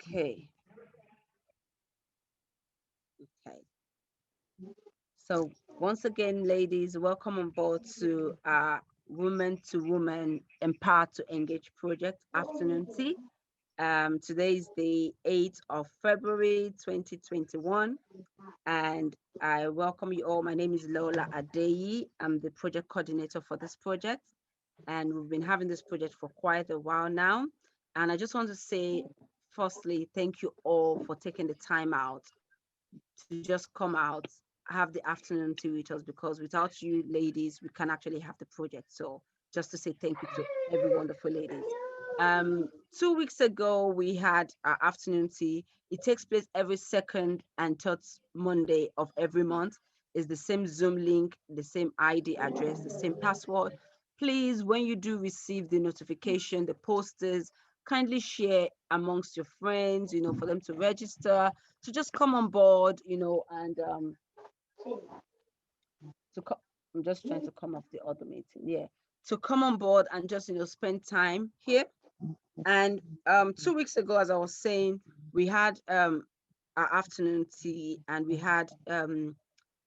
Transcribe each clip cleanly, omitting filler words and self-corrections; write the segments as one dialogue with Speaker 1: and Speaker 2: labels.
Speaker 1: Okay. Okay. So once again, ladies, welcome on board to our Women to Women Empowered to Engage project afternoon tea. Today is the 8th of February 2021, and I welcome you all. My name is Lola Adeyi. I'm the project coordinator for this project, and we've been having this project for quite a while now. And I just want to say, firstly, thank you all for taking the time out to just come out, have the afternoon tea with us, because without you ladies, we can actually have the project. So just to say thank you to every wonderful ladies. 2 weeks ago, we had our afternoon tea. It takes place every second and third Monday of every month. It's the same Zoom link, the same ID address, the same password. Please, when you do receive the notification, the posters, kindly share amongst your friends, for them to register, to just come on board, and to come. I'm just trying to come off the other meeting. Yeah, to come on board and just spend time here. And 2 weeks ago, as I was saying, we had our afternoon tea, and we had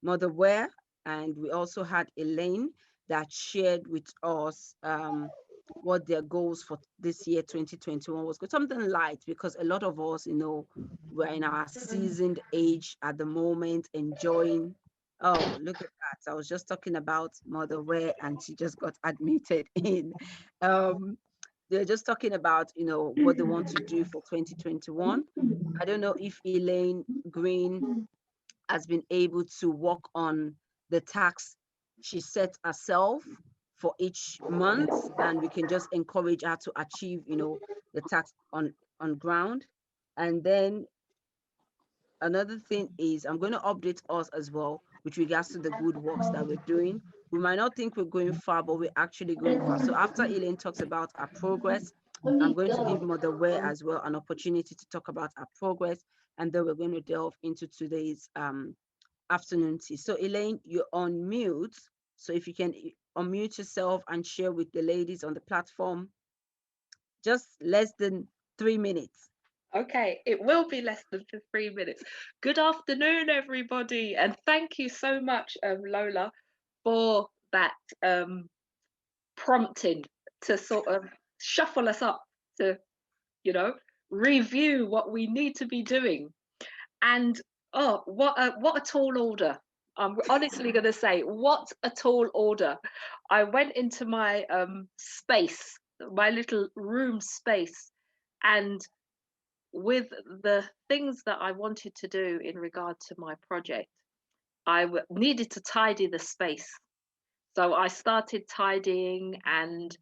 Speaker 1: Mother Ware, and we also had Elaine that shared with us what their goals for this year 2021 was. Good, something light, because a lot of us, we're in our seasoned age at the moment, enjoying. Oh, look at that! I was just talking about Mother Ware, and she just got admitted in. Um, they're just talking about what they want to do for 2021. I don't know if Elaine Green has been able to work on the tax she set herself for each month, and we can just encourage her to achieve the tax on ground. And then another thing is, I'm going to update us as well with regards to the good works that we're doing. We might not think we're going far, but we're actually going far. So after Elaine talks about our progress, I'm going to give Mother Ware as well an opportunity to talk about our progress, and then we're going to delve into today's afternoon tea. So Elaine, you're on mute. So if you can unmute yourself and share with the ladies on the platform, just less than 3 minutes.
Speaker 2: Okay, it will be less than 3 minutes. Good afternoon, everybody, and thank you so much, Lola, for that prompting to sort of shuffle us up to, you know, review what we need to be doing. And oh, what a tall order! I'm honestly going to say, what a tall order! I went into my space, my little room space, and with the things that I wanted to do in regard to my project, I needed to tidy the space. So I started tidying, and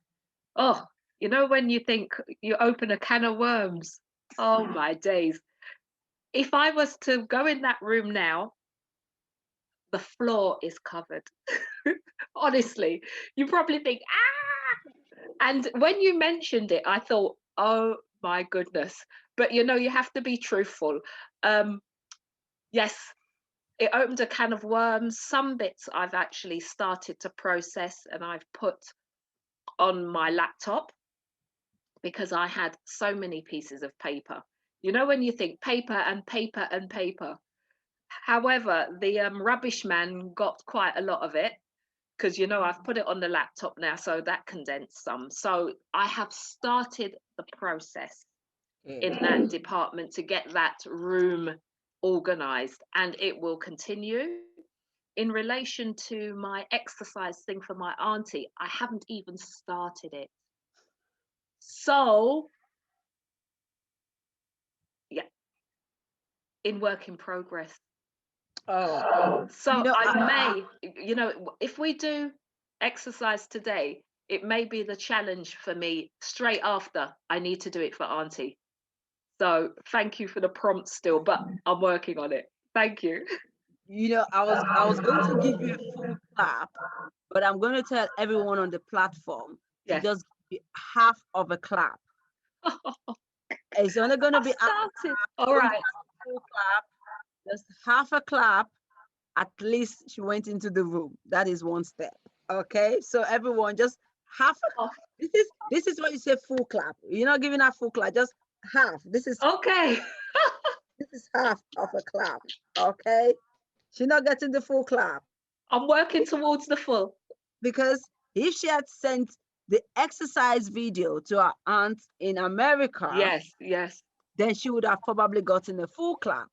Speaker 2: oh, when you think you open a can of worms, oh my days. If I was to go in that room now, the floor is covered. Honestly, you probably think, ah! And when you mentioned it, I thought, oh my goodness. But you have to be truthful. Yes, it opened a can of worms. Some bits I've actually started to process and I've put on my laptop because I had so many pieces of paper. When you think paper and paper and paper. However, the rubbish man got quite a lot of it because I've put it on the laptop now, so that condensed some. So I have started the process in that department to get that room organized, and it will continue. In relation to my exercise thing for my auntie, I haven't even started it. So, yeah, in work in progress.
Speaker 1: Oh,
Speaker 2: So I may, if we do exercise today, it may be the challenge for me straight after I need to do it for auntie. So thank you for the prompt still, but I'm working on it. Thank you.
Speaker 1: I was going to give you a full clap, but I'm going to tell everyone on the platform to
Speaker 2: Yes.
Speaker 1: just give you half of a clap. It's only going to
Speaker 2: I've
Speaker 1: be half a
Speaker 2: started.
Speaker 1: clap.
Speaker 2: All
Speaker 1: Don't
Speaker 2: right.
Speaker 1: have a full clap. Just half a clap. At least she went into the room. That is one step. Okay, so everyone just half.
Speaker 2: Oh,
Speaker 1: This is what you say full clap. You're not giving her full clap. Just half. This is
Speaker 2: Okay.
Speaker 1: half of a clap. Okay. She's not getting the full clap
Speaker 2: I'm working towards the full.
Speaker 1: because if she had sent the exercise video to her aunt in America,
Speaker 2: Yes, yes.
Speaker 1: then she would have probably gotten a full clap.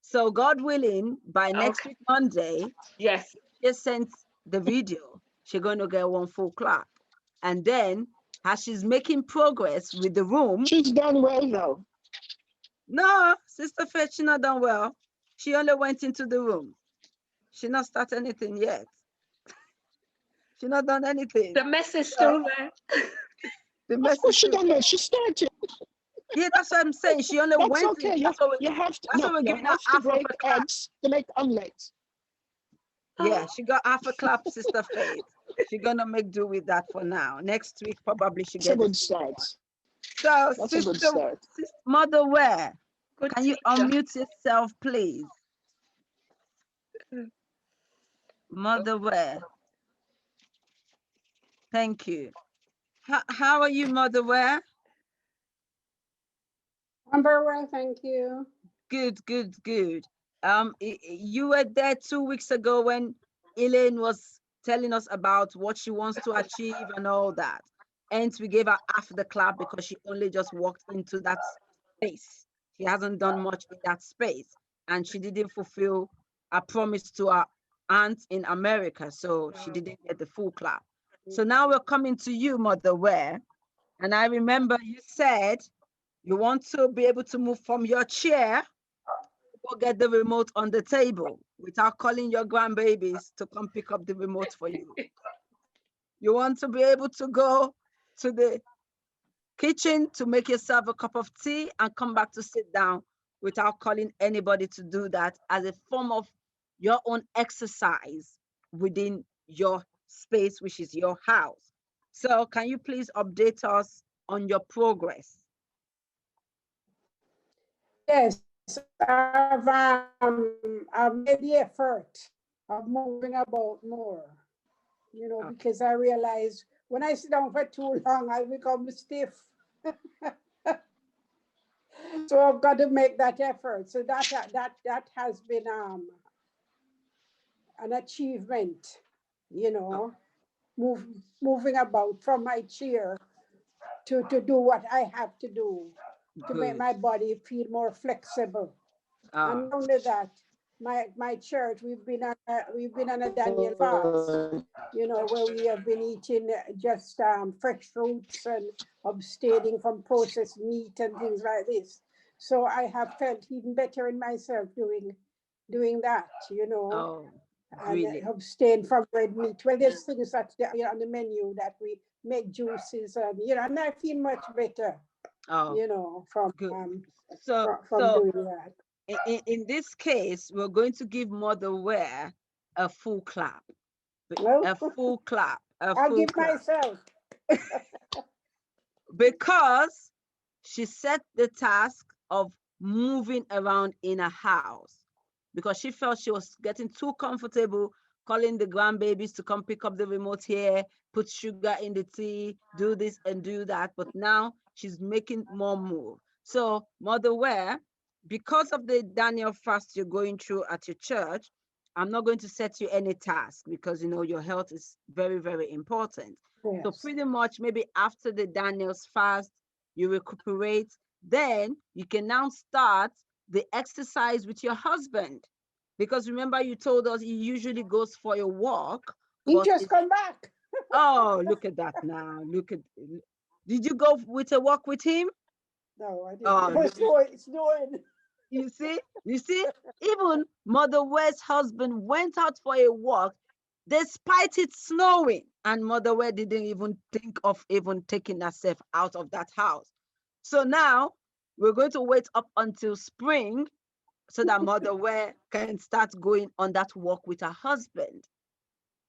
Speaker 1: So God willing, by next
Speaker 2: Okay.
Speaker 1: week, Monday,
Speaker 2: Yes.
Speaker 1: she sent the video, she's going to get one full clap. And then as she's making progress with the room.
Speaker 3: She's done well though.
Speaker 1: No, Sister Faith, she not done well. She only went into the room. She not started anything yet. She not done anything.
Speaker 2: The mess is still there.
Speaker 1: The mess
Speaker 3: Of course
Speaker 1: is
Speaker 3: she
Speaker 1: still-
Speaker 3: done that. She started.
Speaker 1: Yeah, that's what I'm saying. She only
Speaker 3: That's
Speaker 1: went
Speaker 3: okay.
Speaker 1: in.
Speaker 3: You,
Speaker 1: That's what
Speaker 3: you have to,
Speaker 1: that's
Speaker 3: no,
Speaker 1: what we're
Speaker 3: you
Speaker 1: giving her
Speaker 3: have to
Speaker 1: half of
Speaker 3: break
Speaker 1: a clap.
Speaker 3: eggs to make omelets.
Speaker 1: Yeah, she got half a clap, Sister Faith. She's gonna make do with that for now. Next week, probably she
Speaker 3: That's a
Speaker 1: get the
Speaker 3: good start.
Speaker 1: So,
Speaker 3: That's a good
Speaker 1: Sister
Speaker 3: start.
Speaker 1: Mother Ware,
Speaker 2: Good
Speaker 1: can you
Speaker 2: teacher.
Speaker 1: unmute yourself, please? Mother Ware. Thank you. How are you, Mother Ware?
Speaker 4: I'm very well, thank you.
Speaker 1: Good, good, good. You were there 2 weeks ago when Elaine was telling us about what she wants to achieve and all that. And we gave her half the clap because she only just walked into that space. She hasn't done much in that space, and she didn't fulfill a promise to her aunt in America, so she didn't get the full clap. So now we're coming to you, Mother Ware, and I remember you said you want to be able to move from your chair, go get the remote on the table without calling your grandbabies to come pick up the remote for you. You want to be able to go to the kitchen to make yourself a cup of tea and come back to sit down without calling anybody to do that as a form of your own exercise within your space, which is your house. So can you please update us on your progress?
Speaker 4: Yes, I've made the effort of moving about more, you know,
Speaker 1: Okay.
Speaker 4: because I realize when I sit down for too long, I become stiff. So I've got to make that effort. So that has been an achievement, you know, moving about from my chair to do what I have to do to make
Speaker 1: Good.
Speaker 4: my body feel more flexible.
Speaker 1: Ah,
Speaker 4: And not only that, my church, we've been on a Daniel fast, you know, where we have been eating just fresh fruits and abstaining from processed meat and things like this. So I have felt even better in myself doing that, you know,
Speaker 1: oh,
Speaker 4: and
Speaker 1: really?
Speaker 4: abstain from red meat. Well, there's things that you know, on the menu that we make juices and, you know, and I feel much better,
Speaker 1: Oh,
Speaker 4: you know, from
Speaker 1: good. So,
Speaker 4: from doing that.
Speaker 1: in this case, we're going to give Mother Ware a full clap.
Speaker 4: Well,
Speaker 1: A full clap. A
Speaker 4: I'll
Speaker 1: full
Speaker 4: give
Speaker 1: clap.
Speaker 4: myself.
Speaker 1: Because she set the task of moving around in a house because she felt she was getting too comfortable calling the grandbabies to come pick up the remote here, put sugar in the tea, do this and do that. But now she's making more move. So, Mother Ware, because of the Daniel fast you're going through at your church, I'm not going to set you any task because you know your health is very, very important. So
Speaker 4: Yes.
Speaker 1: pretty much maybe after the Daniel's fast, you recuperate, then you can now start the exercise with your husband. Because remember, you told us he usually goes for a walk.
Speaker 4: He
Speaker 1: But
Speaker 4: just come back.
Speaker 1: oh, look at that now. Did you go with a walk with him?
Speaker 4: No, I didn't.
Speaker 1: Oh,
Speaker 4: It was snowing.
Speaker 1: you see, even Mother Ware's husband went out for a walk despite it snowing, and Mother Ware didn't even think of even taking herself out of that house. So now we're going to wait up until spring so that Mother Ware can start going on that walk with her husband.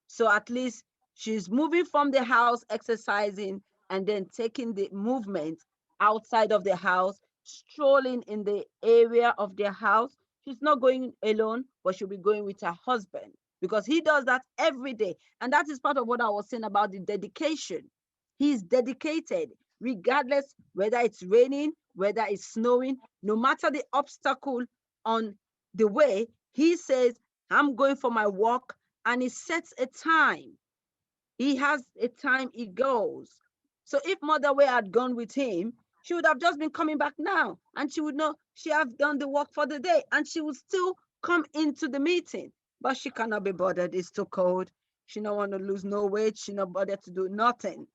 Speaker 1: So at least she's moving from the house, exercising, and then taking the movement outside of the house, strolling in the area of their house. She's not going alone, but she'll be going with her husband because he does that every day. And that is part of what I was saying about the dedication. He's dedicated, regardless whether it's raining, whether it's snowing, no matter the obstacle on the way, he says, I'm going for my walk, and he sets a time. He has a time he goes. So if Mother Way had gone with him, she would have just been coming back now, and she would know she have done the work for the day, and she would still come into the meeting. But she cannot be bothered. It's too cold. She don't want to lose no weight. She not bothered to do nothing.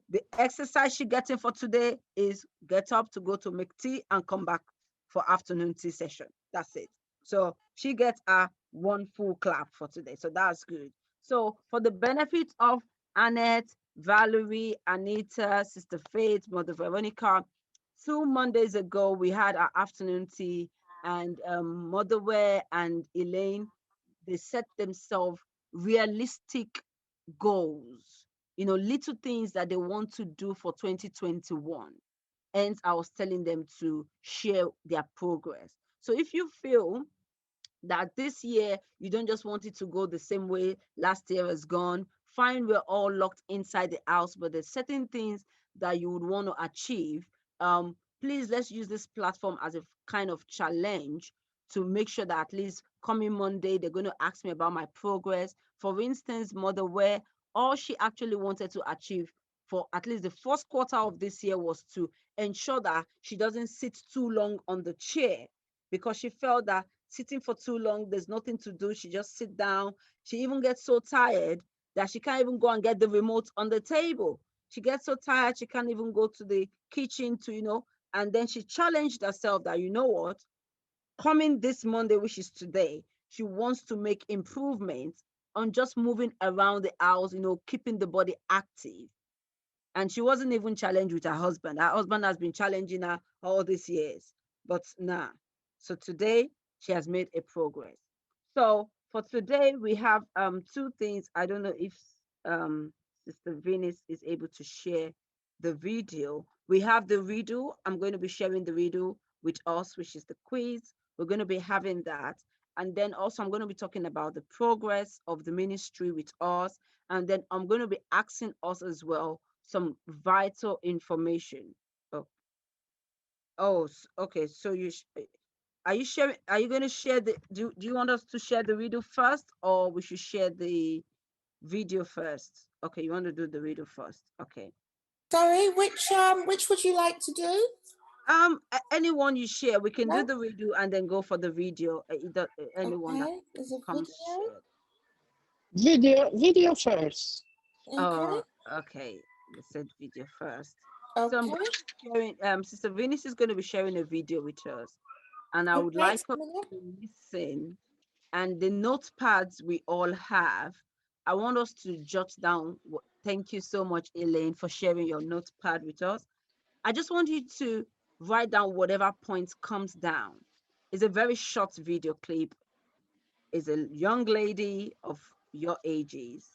Speaker 1: The exercise she getting for today is get up to go to make tea and come back for afternoon tea session. That's it. So she gets a one full clap for today. So that's good. So for the benefit of Annette, Valerie, Anita, Sister Faith, Mother Veronica, 2 Mondays ago we had our afternoon tea, and Mother Ware and Elaine, they set themselves realistic goals, little things that they want to do for 2021. Hence, I was telling them to share their progress. So if you feel that this year you don't just want it to go the same way last year has gone, fine, we're all locked inside the house, but there's certain things that you would want to achieve. Please, let's use this platform as a kind of challenge to make sure that at least coming Monday, they're going to ask me about my progress. For instance, Mother Ware, all she actually wanted to achieve for at least the first quarter of this year was to ensure that she doesn't sit too long on the chair, because she felt that sitting for too long, there's nothing to do. She just sit down. She even gets so tired that she can't even go and get the remote on the table. She gets so tired, she can't even go to the kitchen to, and then she challenged herself that, you know what, coming this Monday, which is today, she wants to make improvements on just moving around the house, keeping the body active. And she wasn't even challenged with her husband. Her husband has been challenging her all these years, but nah. So today she has made a progress. So for today we have two things. I don't know if Sister Venus is able to share the video. We have the riddle. I'm going to be sharing the riddle with us, which is the quiz. We're going to be having that. And then also I'm going to be talking about the progress of the ministry with us. And then I'm going to be asking us as well some vital information. Oh, okay. So are you sharing? Are you going to share the? Do you want us to share the video first, or we should share the video first? Okay, you want to do the video first? Okay.
Speaker 5: Sorry, which would you like to do?
Speaker 1: Anyone you share, we can
Speaker 5: Yeah.
Speaker 1: do the video and then go for the video. Anyone that
Speaker 5: Okay, there's a
Speaker 1: comes
Speaker 5: video.
Speaker 1: shared.
Speaker 3: Video first.
Speaker 5: Okay.
Speaker 1: Oh, okay. Let's set video first.
Speaker 5: Okay.
Speaker 1: So I'm going to be sharing. Sister Venus is going to be sharing a video with us, and I would
Speaker 5: Okay,
Speaker 1: like us to listen. And the notepads we all have, I want us to jot down. Thank you so much, Elaine, for sharing your notepad with us. I just want you to write down whatever points comes down. It's a very short video clip. It's a young lady of your ages.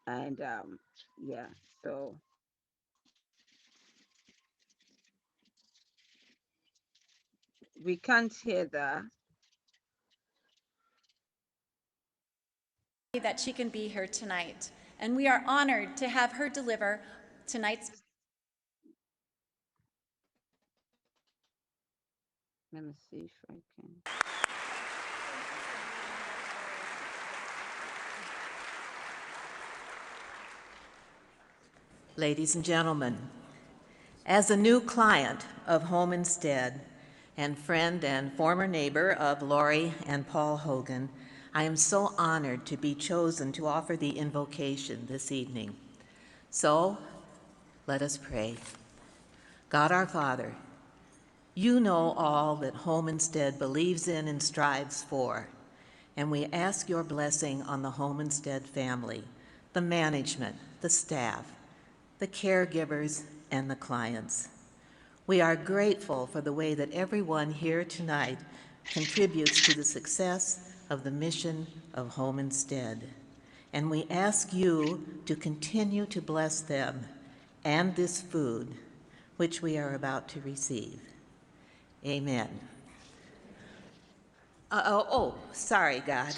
Speaker 1: And yeah, so we can't hear that.
Speaker 6: That she can be here tonight, and we are honored to have her deliver tonight's.
Speaker 1: Let me see if I can.
Speaker 7: Ladies and gentlemen, as a new client of Home Instead and friend and former neighbor of Lori and Paul Hogan, I am so honored to be chosen to offer the invocation this evening. So, let us pray. God our Father, you know all that Home Instead believes in and strives for, and we ask your blessing on the Home Instead family, the management, the staff, the caregivers, and the clients. We are grateful for the way that everyone here tonight contributes to the success of the mission of Home Instead. And we ask you to continue to bless them and this food, which we are about to receive. Amen. Sorry, God.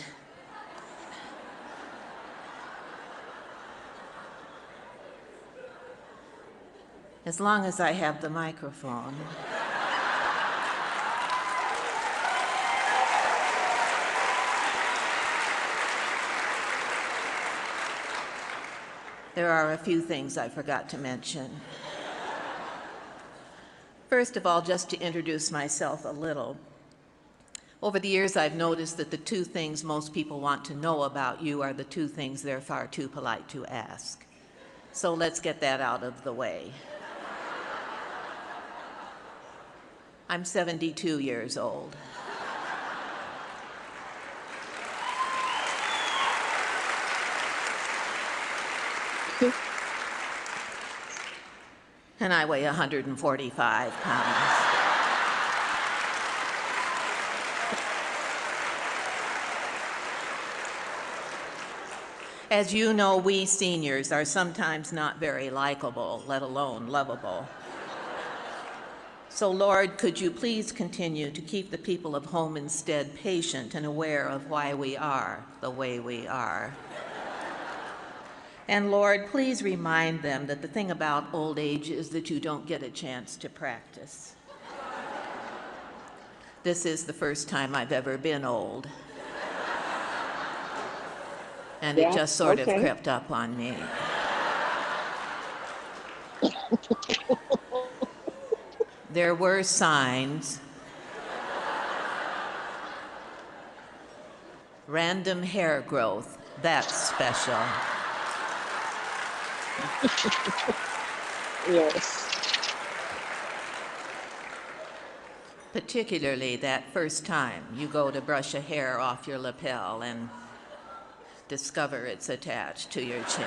Speaker 7: As long as I have the microphone. There are a few things I forgot to mention. First of all, just to introduce myself a little. Over the years, I've noticed that the two things most people want to know about you are the two things they're far too polite to ask. So let's get that out of the way. I'm 72 years old. And I weigh 145 pounds. As you know, we seniors are sometimes not very likable, let alone lovable. So, Lord, could you please continue to keep the people of Home Instead patient and aware of why we are the way we are. And Lord, please remind them that the thing about old age is that you don't get a chance to practice. This is the first time I've ever been old. And it just sort of crept up on me. There were signs. Random hair growth, that's special.
Speaker 3: Yes.
Speaker 7: Particularly that first time you go to brush a hair off your lapel and discover it's attached to your chin.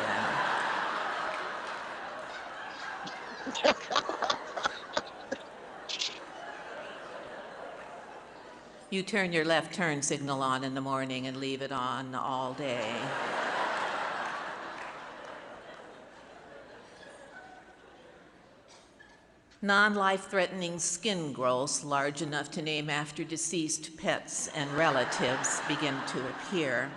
Speaker 7: You turn your left turn signal on in the morning and leave it on all day. Non-life-threatening skin growths large enough to name after deceased pets and relatives begin to appear.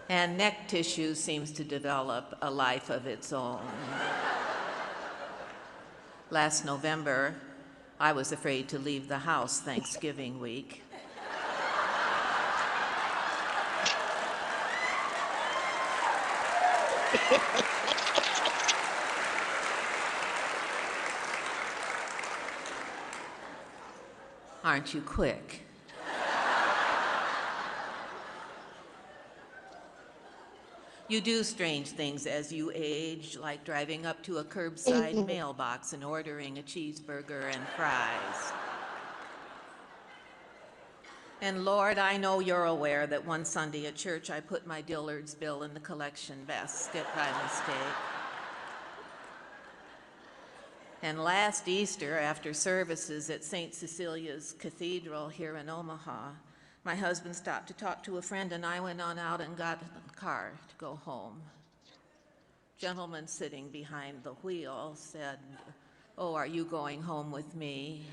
Speaker 7: And neck tissue seems to develop a life of its own. Last November, I was afraid to leave the house Thanksgiving week. Aren't you quick? You do strange things as you age, like driving up to a curbside mailbox and ordering a cheeseburger and fries. And Lord, I know you're aware that one Sunday at church I put my Dillard's bill in the collection basket by mistake. And last Easter, after services at St. Cecilia's Cathedral here in Omaha, my husband stopped to talk to a friend, and I went on out and got a car to go home. Gentleman sitting behind the wheel said, "Oh, are you going home with me?"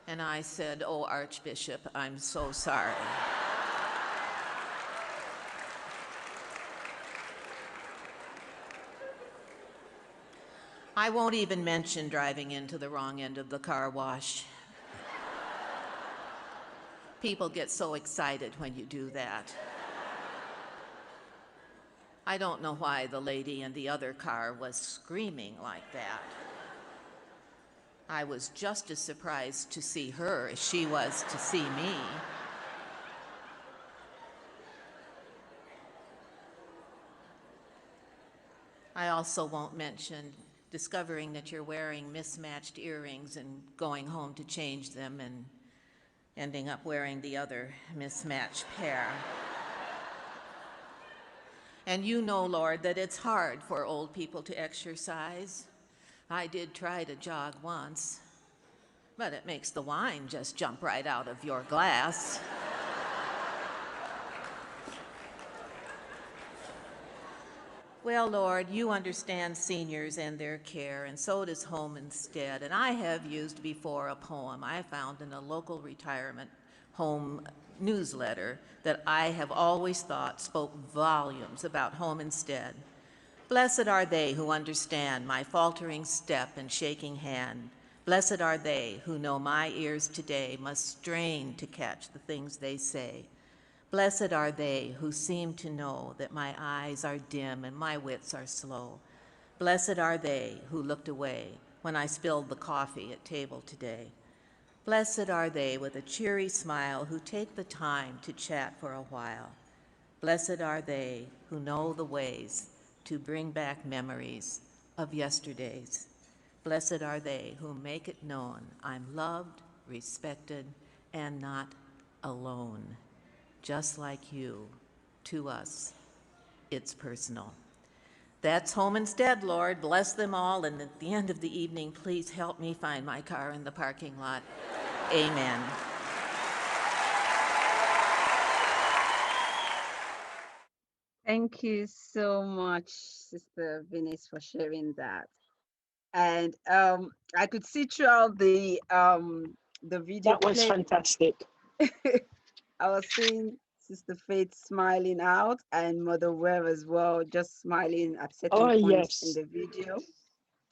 Speaker 7: And I said, "Oh, Archbishop, I'm so sorry." I won't even mention driving into the wrong end of the car wash. People get so excited when you do that. I don't know why the lady in the other car was screaming like that. I was just as surprised to see her as she was to see me. I also won't mention discovering that you're wearing mismatched earrings and going home to change them and ending up wearing the other mismatched pair. And you know, Lord, that it's hard for old people to exercise. I did try to jog once, but it makes the wine just jump right out of your glass. Well, Lord, you understand seniors and their care, and so does Home Instead. And I have used before a poem I found in a local retirement home newsletter that I have always thought spoke volumes about Home Instead. Blessed are they who understand my faltering step and shaking hand, Blessed are they who know my ears today must strain to catch the things they say. Blessed are they who seem to know that my eyes are dim and my wits are slow. Blessed are they who looked away when I spilled the coffee at table today. Blessed are they with a cheery smile who take the time to chat for a while. Blessed are they who know the ways to bring back memories of yesterdays. Blessed are they who make it known I'm loved, respected, and not alone. Just like you, to us, it's personal. That's Home Instead, Lord. Bless them all. And at the end of the evening, please help me find my car in the parking lot. Amen.
Speaker 1: Thank you so much, Sister Venice, for sharing that. And I could see throughout the video
Speaker 3: That was
Speaker 1: play,
Speaker 3: fantastic.
Speaker 1: I was seeing Sister Faith smiling out and Mother Ware as well, just smiling at certain
Speaker 3: Oh,
Speaker 1: points in
Speaker 3: yes.
Speaker 1: the video.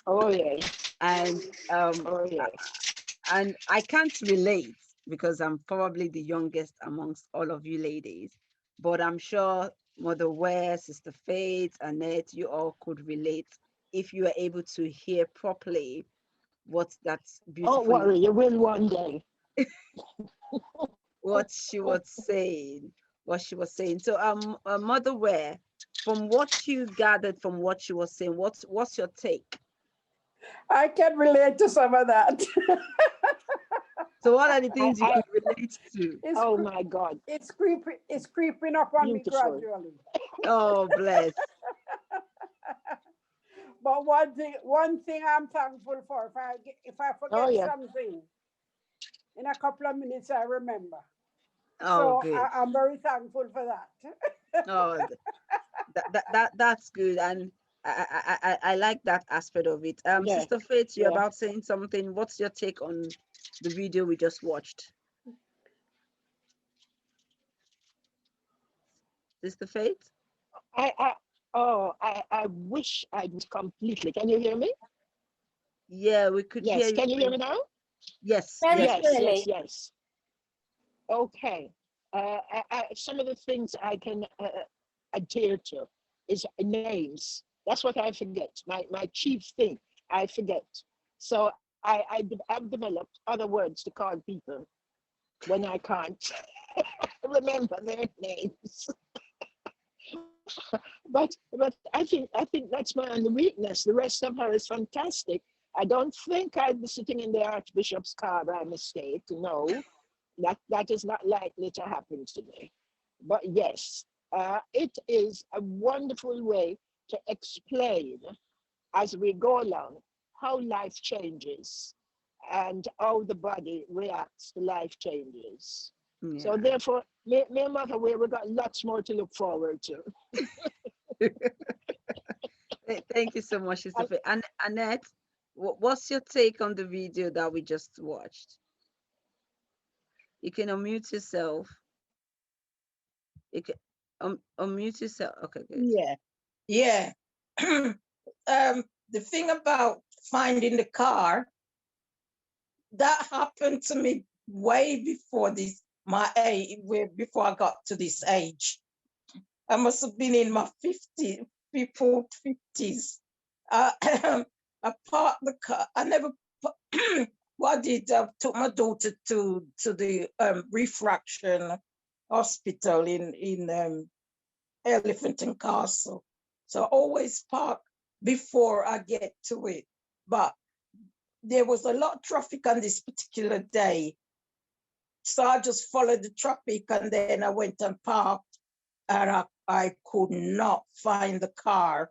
Speaker 3: Oh, yeah.
Speaker 1: And
Speaker 3: Oh, yeah.
Speaker 1: and I can't relate because I'm probably the youngest amongst all of you ladies, but I'm sure Mother Ware, Sister Faith, Annette, you all could relate if you are able to hear properly what that's
Speaker 3: Don't
Speaker 1: beautifully
Speaker 3: worry, you will one day.
Speaker 1: what she was saying, So Mother Ware, from what you gathered from what she was saying, what's your take?
Speaker 4: I can relate to some of that.
Speaker 1: So what are the things you
Speaker 3: I-
Speaker 1: could relate to?
Speaker 3: Oh, my God.
Speaker 4: It's creeping up on me
Speaker 3: Beautiful.
Speaker 4: gradually.
Speaker 1: Oh, bless.
Speaker 4: But one thing I'm thankful for, if I forget
Speaker 3: Oh, yeah.
Speaker 4: something, in a couple of minutes I remember.
Speaker 1: Oh,
Speaker 4: So
Speaker 1: good.
Speaker 4: I'm very thankful for that.
Speaker 1: Oh, that's good, and I like that aspect of it.
Speaker 3: Yeah.
Speaker 1: Sister Faith, you're
Speaker 3: Yeah.
Speaker 1: about saying something. What's your take on the video we just watched? Sister Faith?
Speaker 3: I wish I was completely. Can you hear me?
Speaker 1: Yeah, we could hear
Speaker 3: Yes.
Speaker 1: you.
Speaker 3: Can you hear me now?
Speaker 1: Yes,
Speaker 6: Very
Speaker 1: yes.
Speaker 6: clearly.
Speaker 3: Yes. Okay. Some of the things I can adhere to is names. That's what I forget. My chief thing, I forget. So I've developed other words to call people when I can't remember their names. but I think that's my only weakness. The rest of her is fantastic. I don't think I'd be sitting in the Archbishop's car by mistake. No, that is not likely to happen today. But yes, it is a wonderful way to explain as we go along how life changes and how the body reacts to life changes. So
Speaker 1: Yeah.
Speaker 3: therefore, me and Mother Ware, we got lots more to look forward to.
Speaker 1: Thank you so much, Sister
Speaker 3: And
Speaker 1: Faith. And Annette, what's your take on the video that we just watched? You can unmute yourself. You can unmute yourself. Okay, good.
Speaker 8: Yeah, yeah. The thing about finding the car, that happened to me way before this, my age, before I got to this age. I must have been in my 50s, before 50s. I parked the car. I never, what I did, I took my daughter to the refraction hospital in Elephant and Castle. So I always park before I get to it. But there was a lot of traffic on this particular day. So I just followed the traffic and then I went and parked and I could not find the car.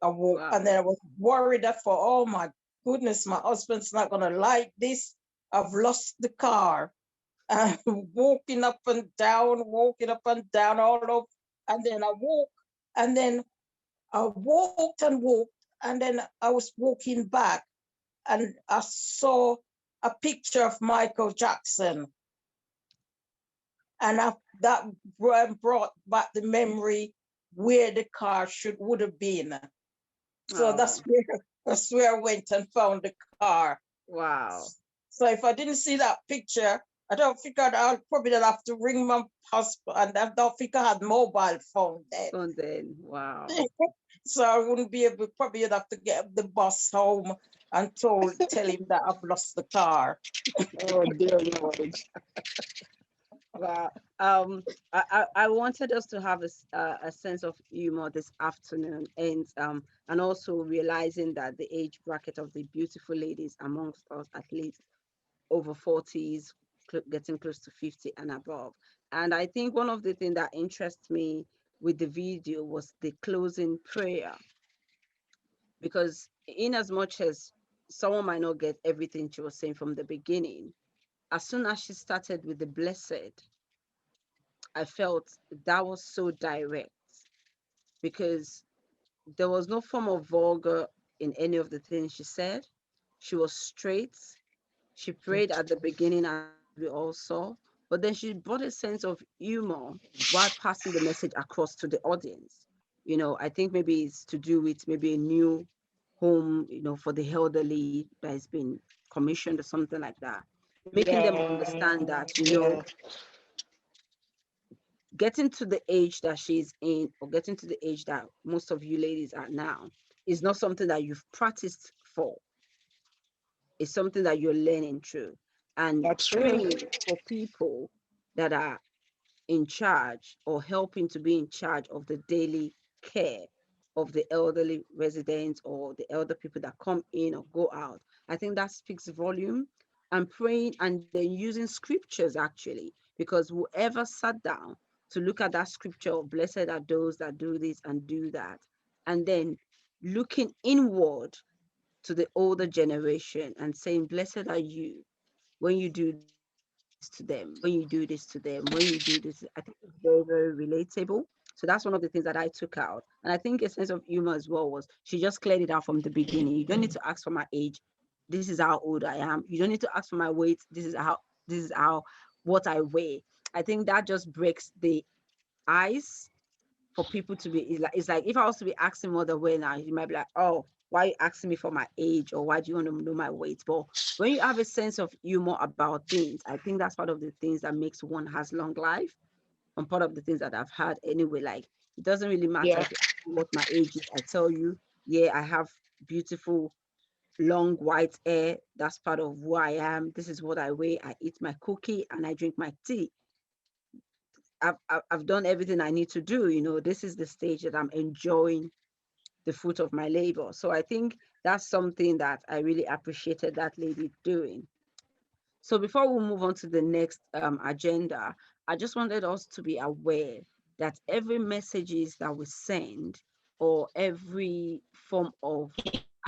Speaker 8: I walked
Speaker 1: Wow.
Speaker 8: and then I was worried. I thought, oh my goodness, my husband's not gonna like this. I've lost the car. Walking up and down all over. And then I walked and then I walked and walked, and then I was walking back and I saw a picture of Michael Jackson. And that brought back the memory where the car would have been. So that's
Speaker 1: Oh,
Speaker 8: where I went and found the car.
Speaker 1: Wow.
Speaker 8: So if I didn't see that picture, I don't think I'll probably have to ring my husband, and I don't think I had mobile phone then.
Speaker 1: And then, wow.
Speaker 8: So I wouldn't be able, probably have to get the bus home and tell him that I've lost the car.
Speaker 3: Oh dear Lord.
Speaker 1: Wow. I wanted us to have a sense of humor this afternoon, and also realizing that the age bracket of the beautiful ladies amongst us, at least over 40s, getting close to 50 and above. And I think one of the things that interests me with the video was the closing prayer, because in as much as someone might not get everything she was saying from the beginning, as soon as she started with the blessed, I felt that was so direct, because there was no form of vulgar in any of the things she said. She was straight. She prayed at the beginning, as we all saw, but then she brought a sense of humor while passing the message across to the audience. I think maybe it's to do with maybe a new home, for the elderly that has been commissioned or something like that, making them understand that,
Speaker 3: Yeah.
Speaker 1: getting to the age that she's in, or getting to the age that most of you ladies are now, is not something that you've practiced for. It's something that you're learning through. And
Speaker 3: That's true.
Speaker 1: praying for people that are in charge or helping to be in charge of the daily care of the elderly residents or the elder people that come in or go out. I think that speaks volume. And praying and then using scriptures, actually, because whoever sat down to look at that scripture of blessed are those that do this and do that, and then looking inward to the older generation and saying, blessed are you when you do this to them, when you do this to them, when you do this. I think it's very, very relatable. So that's one of the things that I took out. And I think a sense of humor as well was she just cleared it out from the beginning. You don't need to ask for my age. This is how old I am. You don't need to ask for my weight. This is how what I weigh. I think that just breaks the ice for people to be. It's like if I was to be asking Mother way now, you might be like, oh, why are you asking me for my age, or why do you want to know my weight? But when you have a sense of humor about things, I think that's part of the things that makes one has long life, and part of the things that I've had anyway. Like, it doesn't really matter
Speaker 3: Yeah.
Speaker 1: if you ask me what my age is. I tell you, yeah, I have beautiful long white hair. That's part of who I am. This is what I weigh. I eat my cookie and I drink my tea. I've done everything I need to do. This is the stage that I'm enjoying the fruit of my labor. So I think that's something that I really appreciated that lady doing. So before we move on to the next agenda, I just wanted us to be aware that every messages that we send, or every form of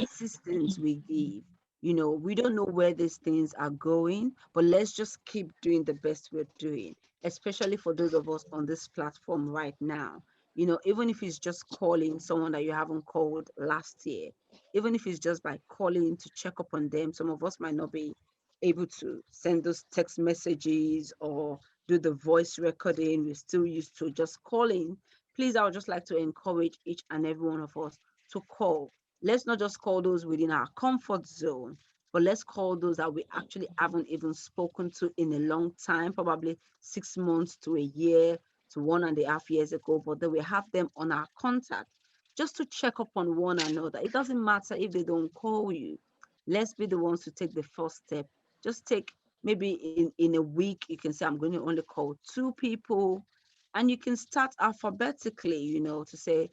Speaker 1: assistance we give, we don't know where these things are going, but let's just keep doing the best we're doing, especially for those of us on this platform right now. Even if it's just calling someone that you haven't called last year, even if it's just by calling to check up on them. Some of us might not be able to send those text messages or do the voice recording. We're still used to just calling. Please, I would just like to encourage each and every one of us to call. Let's not just call those within our comfort zone, but let's call those that we actually haven't even spoken to in a long time, probably 6 months to a year to 1.5 years ago, but then we have them on our contact just to check up on one another. It doesn't matter if they don't call you. Let's be the ones to take the first step. Just take, maybe in a week, you can say, I'm going to only call 2 people. And you can start alphabetically, to say,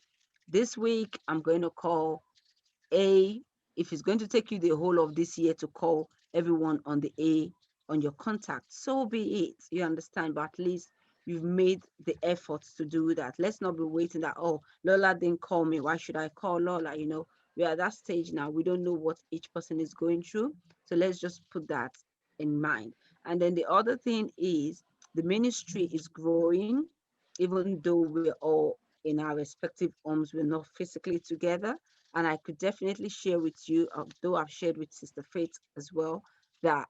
Speaker 1: this week I'm going to call A. If it's going to take you the whole of this year to call everyone on the A on your contact, so be it. You understand? But at least you've made the efforts to do that. Let's not be waiting that, oh, Lola didn't call me. Why should I call Lola? We're at that stage now. We don't know what each person is going through. So let's just put that in mind. And then the other thing is, the ministry is growing, even though we're all in our respective homes, we're not physically together. And I could definitely share with you, though I've shared with Sister Faith as well, that,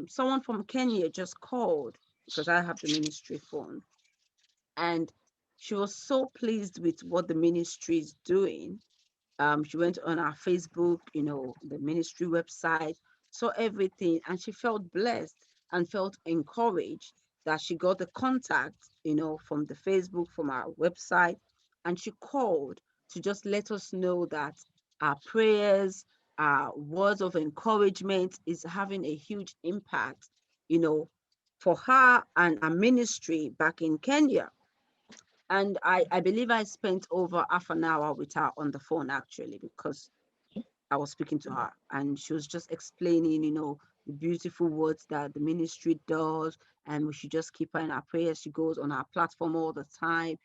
Speaker 1: someone from Kenya just called, because I have the ministry phone. And she was so pleased with what the ministry is doing. She went on our Facebook, the ministry website, saw everything, and she felt blessed and felt encouraged that she got the contact, from the Facebook, from our website, and she called to just let us know that our prayers, our words of encouragement is having a huge impact, for her and our ministry back in Kenya. And I believe I spent over half an hour with her on the phone, actually, because I was speaking to her, and she was just explaining, the beautiful words that the ministry does, and we should just keep her in our prayers. She goes on our platform all the time,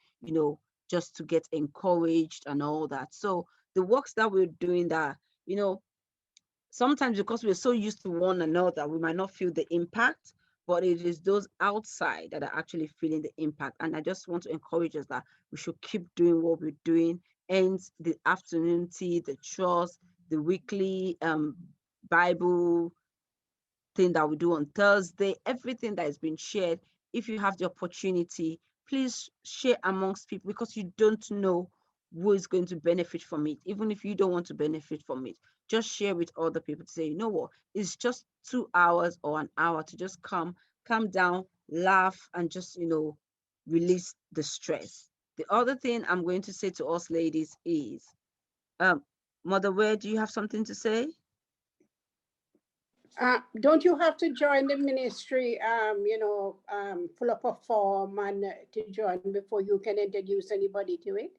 Speaker 1: just to get encouraged and all that. So the works that we're doing that, sometimes because we're so used to one another, we might not feel the impact, but it is those outside that are actually feeling the impact. And I just want to encourage us that we should keep doing what we're doing. And the afternoon tea, the trust, the weekly Bible thing that we do on Thursday, everything that has been shared, if you have the opportunity, please share amongst people, because you don't know who is going to benefit from it. Even if you don't want to benefit from it, just share with other people to say, you know what, it's just 2 hours or an hour to just calm down, laugh, and just, release the stress. The other thing I'm going to say to us ladies is, Mother Ware, do you have something to say?
Speaker 4: Don't you have to join the ministry, fill up a form and to join before you can introduce anybody to it?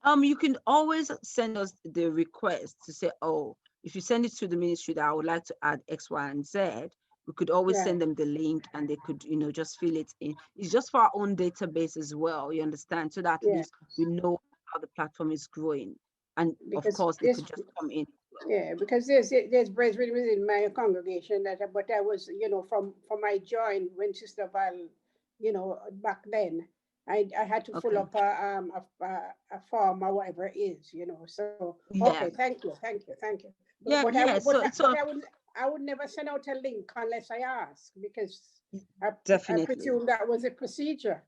Speaker 1: You can always send us the request to say, oh, if you send it to the ministry that I would like to add X, Y, and Z, we could always send them the link, and they could, just fill it in. It's just for our own database as well, you understand? So that at least we know how the platform is growing. And
Speaker 4: because
Speaker 1: of course, they could just come in.
Speaker 4: Yeah, because there's brethren within my congregation but I was, from I joined when Sister Val, back then, I had to fill up a form or whatever it is, So okay, thank you. But I would never send out a link unless I ask, because I presume that was a procedure.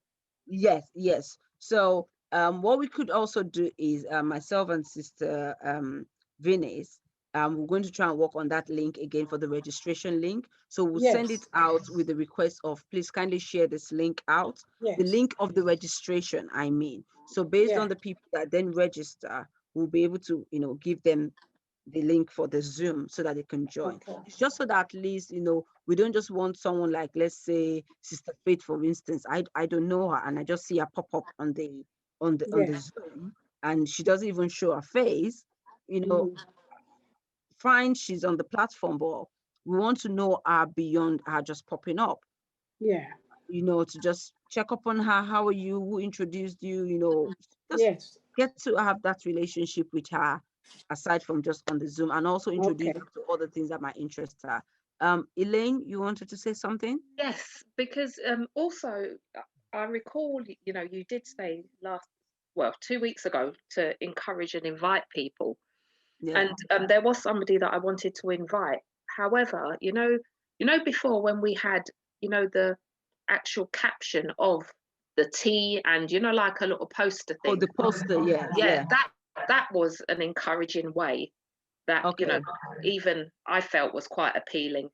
Speaker 1: Yes. So what we could also do is myself and Sister Venice, we're going to try and work on that link again for the registration link. So we'll send it out with the request of, please kindly share this link out. The link of the registration, I mean. So based on the people that then register, we'll be able to, give them the link for the Zoom so that they can join. It's just so that at least, we don't just want someone like, let's say, Sister Faith, for instance. I don't know her, and I just see her pop up on the Zoom, and she doesn't even show her face, fine, she's on the platform, but we want to know her beyond her just popping up. To just check up on her. How are you? Who introduced you? Just get to have that relationship with her, aside from just on the Zoom, and also introduce her to other things that might interest her. Elaine, you wanted to say something?
Speaker 2: Yes, because also I recall, you did say 2 weeks ago to encourage and invite people. And there was somebody that I wanted to invite. However, before, when we had, the actual caption of the tea and, like a little poster thing.
Speaker 1: Oh, the poster, yeah.
Speaker 2: That was an encouraging way that, even I felt was quite appealing.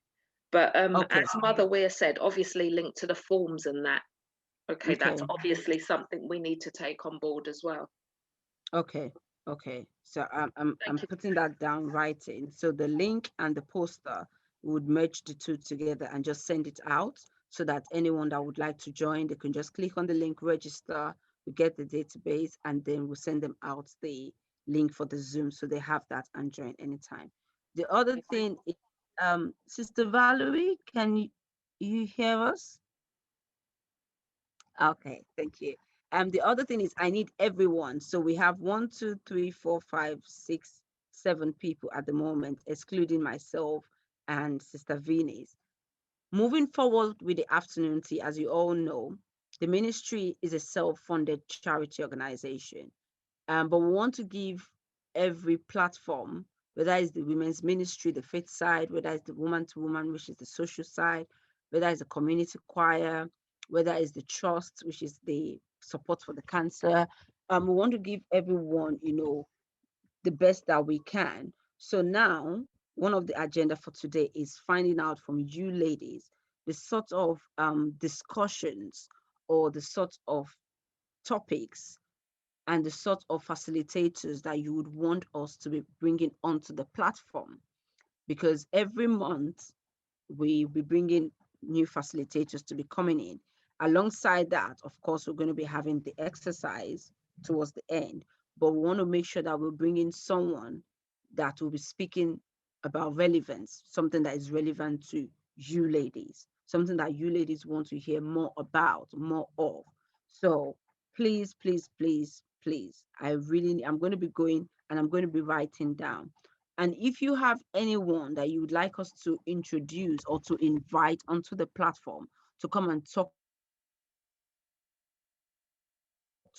Speaker 2: But as Mother Weir said, obviously linked to the forms and that. Okay, that's obviously something we need to take on board as well.
Speaker 1: Okay. So I'm putting that down, writing. So the link and the poster would merge the two together and just send it out, so that anyone that would like to join, they can just click on the link, register, we get the database, and then we'll send them out the link for the Zoom, so they have that and join anytime. The other thing is, Sister Valerie, can you hear us? Okay, thank you. The other thing is, I need everyone. So we have 1, 2, 3, 4, 5, 6, 7 people at the moment, excluding myself and Sister Venus. Moving forward with the afternoon tea, as you all know, the ministry is a self-funded charity organization. But we want to give every platform, whether it's the women's ministry, the faith side, whether it's the woman to woman, which is the social side, whether it's the community choir, whether it's the trust, which is the support for the cancer. We want to give everyone, the best that we can. So now one of the agenda for today is finding out from you ladies the sort of discussions or the sort of topics and the sort of facilitators that you would want us to be bringing onto the platform. Because every month we be bringing new facilitators to be coming in. Alongside that, of course, we're going to be having the exercise towards the end, but we want to make sure that we're bringing someone that will be speaking about relevance, something that is relevant to you ladies, something that you ladies want to hear more about, more of. So please, please, please, please, I'm going to be going and I'm going to be writing down. And if you have anyone that you would like us to introduce or to invite onto the platform to come and talk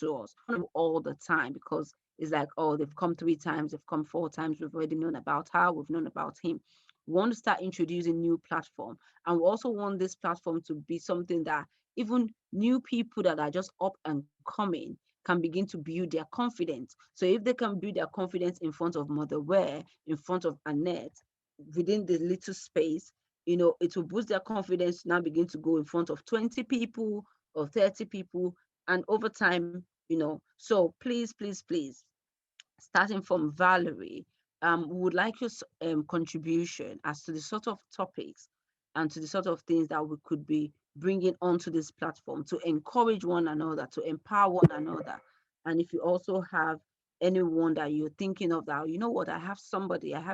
Speaker 1: to us all the time, because it's like, oh, they've come 3 times, they've come 4 times, we've already known about her, we've known about him. We want to start introducing new platform. And we also want this platform to be something that even new people that are just up and coming can begin to build their confidence. So if they can build their confidence in front of Mother Ware, in front of Annette, within the little space, you know, it will boost their confidence to now begin to go in front of 20 people or 30 people. And over time, you know, so please, please, please, starting from Valerie, we would like your contribution as to the sort of topics and to the sort of things that we could be bringing onto this platform to encourage one another, to empower one another. And if you also have anyone that you're thinking of that, you know what, I have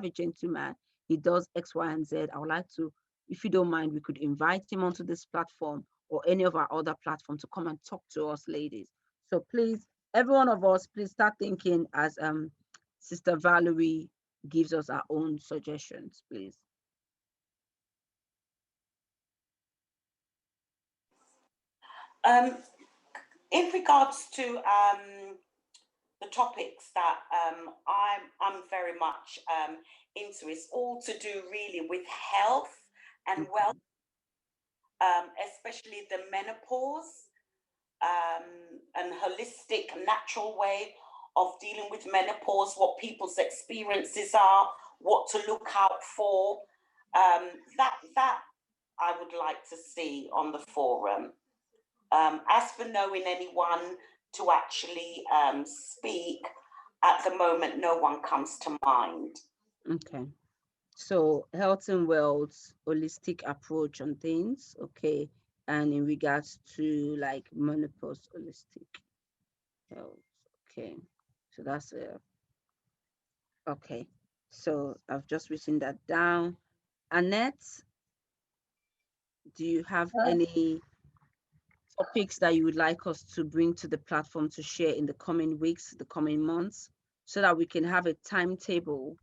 Speaker 1: a gentleman, he does X, Y, and Z. I would like to, if you don't mind, we could invite him onto this platform or any of our other platforms to come and talk to us, ladies. So please, every one of us, please start thinking as Sister Valerie gives us our own suggestions, please.
Speaker 5: In regards to the topics that I'm very much into, is all to do really with health and wealth, especially the menopause, and holistic, natural way of dealing with menopause, what people's experiences are, what to look out for. That I would like to see on the forum. As for knowing anyone to actually speak, at the moment, no one comes to mind.
Speaker 1: Okay. So health and wealth, holistic approach on things, okay. And in regards to like menopause, holistic health, okay. So that's okay. So I've just written that down. Annette, do you have any topics that you would like us to bring to the platform to share in the coming weeks, the coming months, so that we can have a timetable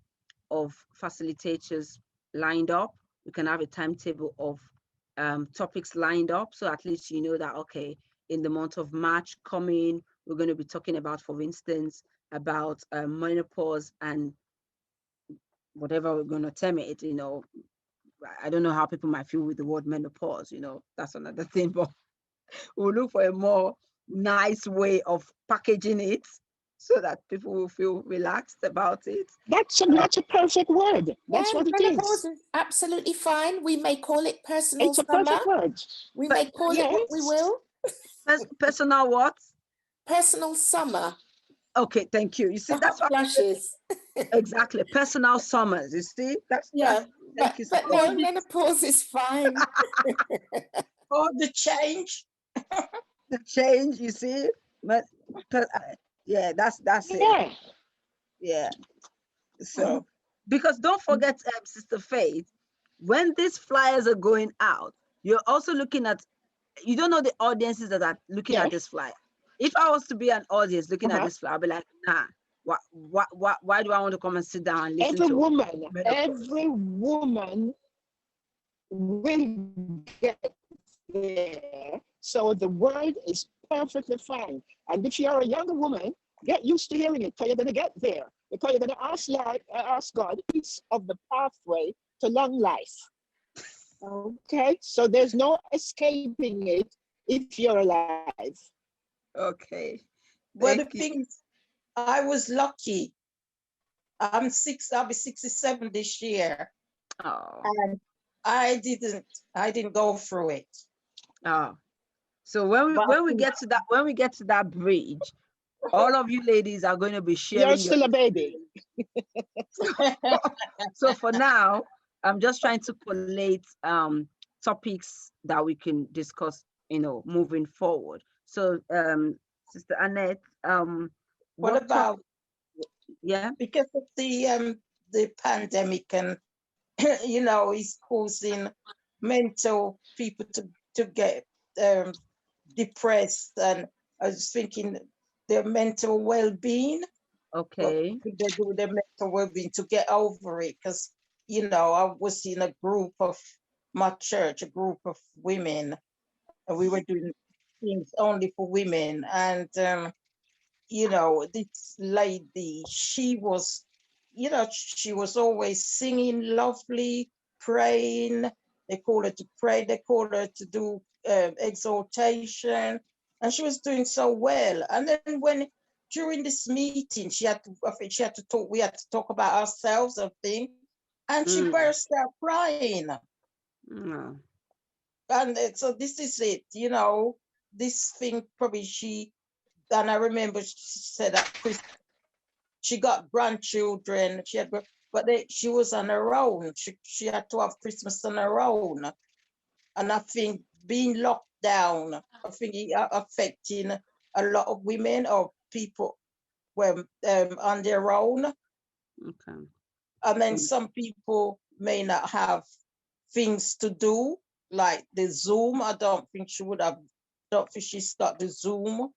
Speaker 1: of facilitators lined up? We can have a timetable of topics lined up, so at least you know that, okay, in the month of March coming, we're going to be talking about, for instance, about menopause and whatever we're going to term it, you know. I don't know how people might feel with the word menopause, you know, that's another thing, but we'll look for a more nice way of packaging it so that people will feel relaxed about it.
Speaker 3: That's a perfect word. That's what it
Speaker 5: menopause
Speaker 3: is.
Speaker 5: Absolutely fine. We may call it personal
Speaker 3: It's a
Speaker 5: summer.
Speaker 3: perfect word.
Speaker 5: We may call it what we will.
Speaker 1: Personal what?
Speaker 5: Personal summer.
Speaker 1: Okay, thank you. You see, that's what
Speaker 5: flashes.
Speaker 1: Exactly. Personal summers. You see, that's
Speaker 5: but no, menopause is fine.
Speaker 8: Or the change.
Speaker 1: The change, you see, but yeah, that's it. Yeah. So, because don't forget, Sister Faith, when these flyers are going out, you're also looking at, you don't know the audiences that are looking at this flyer. If I was to be an audience looking at this flyer, I'd be like, nah, why do I want to come and sit down and listen
Speaker 3: every
Speaker 1: to
Speaker 3: woman will get there. So the word is perfectly fine. And if you're a younger woman, get used to hearing it, because you're going to get there. Because you're going to ask God, piece of the pathway to long life. Okay, so there's no escaping it if you're alive.
Speaker 1: Okay.
Speaker 8: Well, the thing is, I was lucky I'll be 67 this year.
Speaker 1: Oh,
Speaker 8: And I didn't go through it.
Speaker 1: oh. So when
Speaker 8: But
Speaker 1: we get to that bridge, all of you ladies are going to be sharing
Speaker 3: You're
Speaker 1: your
Speaker 3: still a baby.
Speaker 1: So for now, I'm just trying to collate topics that we can discuss, moving forward. So Sister Annette,
Speaker 8: what
Speaker 1: what top
Speaker 8: about,
Speaker 1: yeah,
Speaker 8: because of the pandemic, and it's causing mental people to get depressed, and I was thinking their mental well-being. What
Speaker 1: okay.
Speaker 8: could they do with their mental well-being to get over it? Because I was in a group of my church, a group of women, and we were doing things only for women. And this lady, she was always singing lovely, praying. They call her to pray, they call her to do exhortation, and she was doing so well. And then during this meeting, I think she had to talk, we had to talk about ourselves, I think, and she
Speaker 1: Mm,
Speaker 8: burst out crying.
Speaker 1: mm,
Speaker 8: And so this is it, this thing probably and I remember she said that she got grandchildren, she was on her own. She had to have Christmas on her own. And I think being locked down, I think it affecting a lot of women or people were on their own.
Speaker 1: okay.
Speaker 8: And then
Speaker 1: Mm,
Speaker 8: some people may not have things to do, like the Zoom. I don't think she's got the Zoom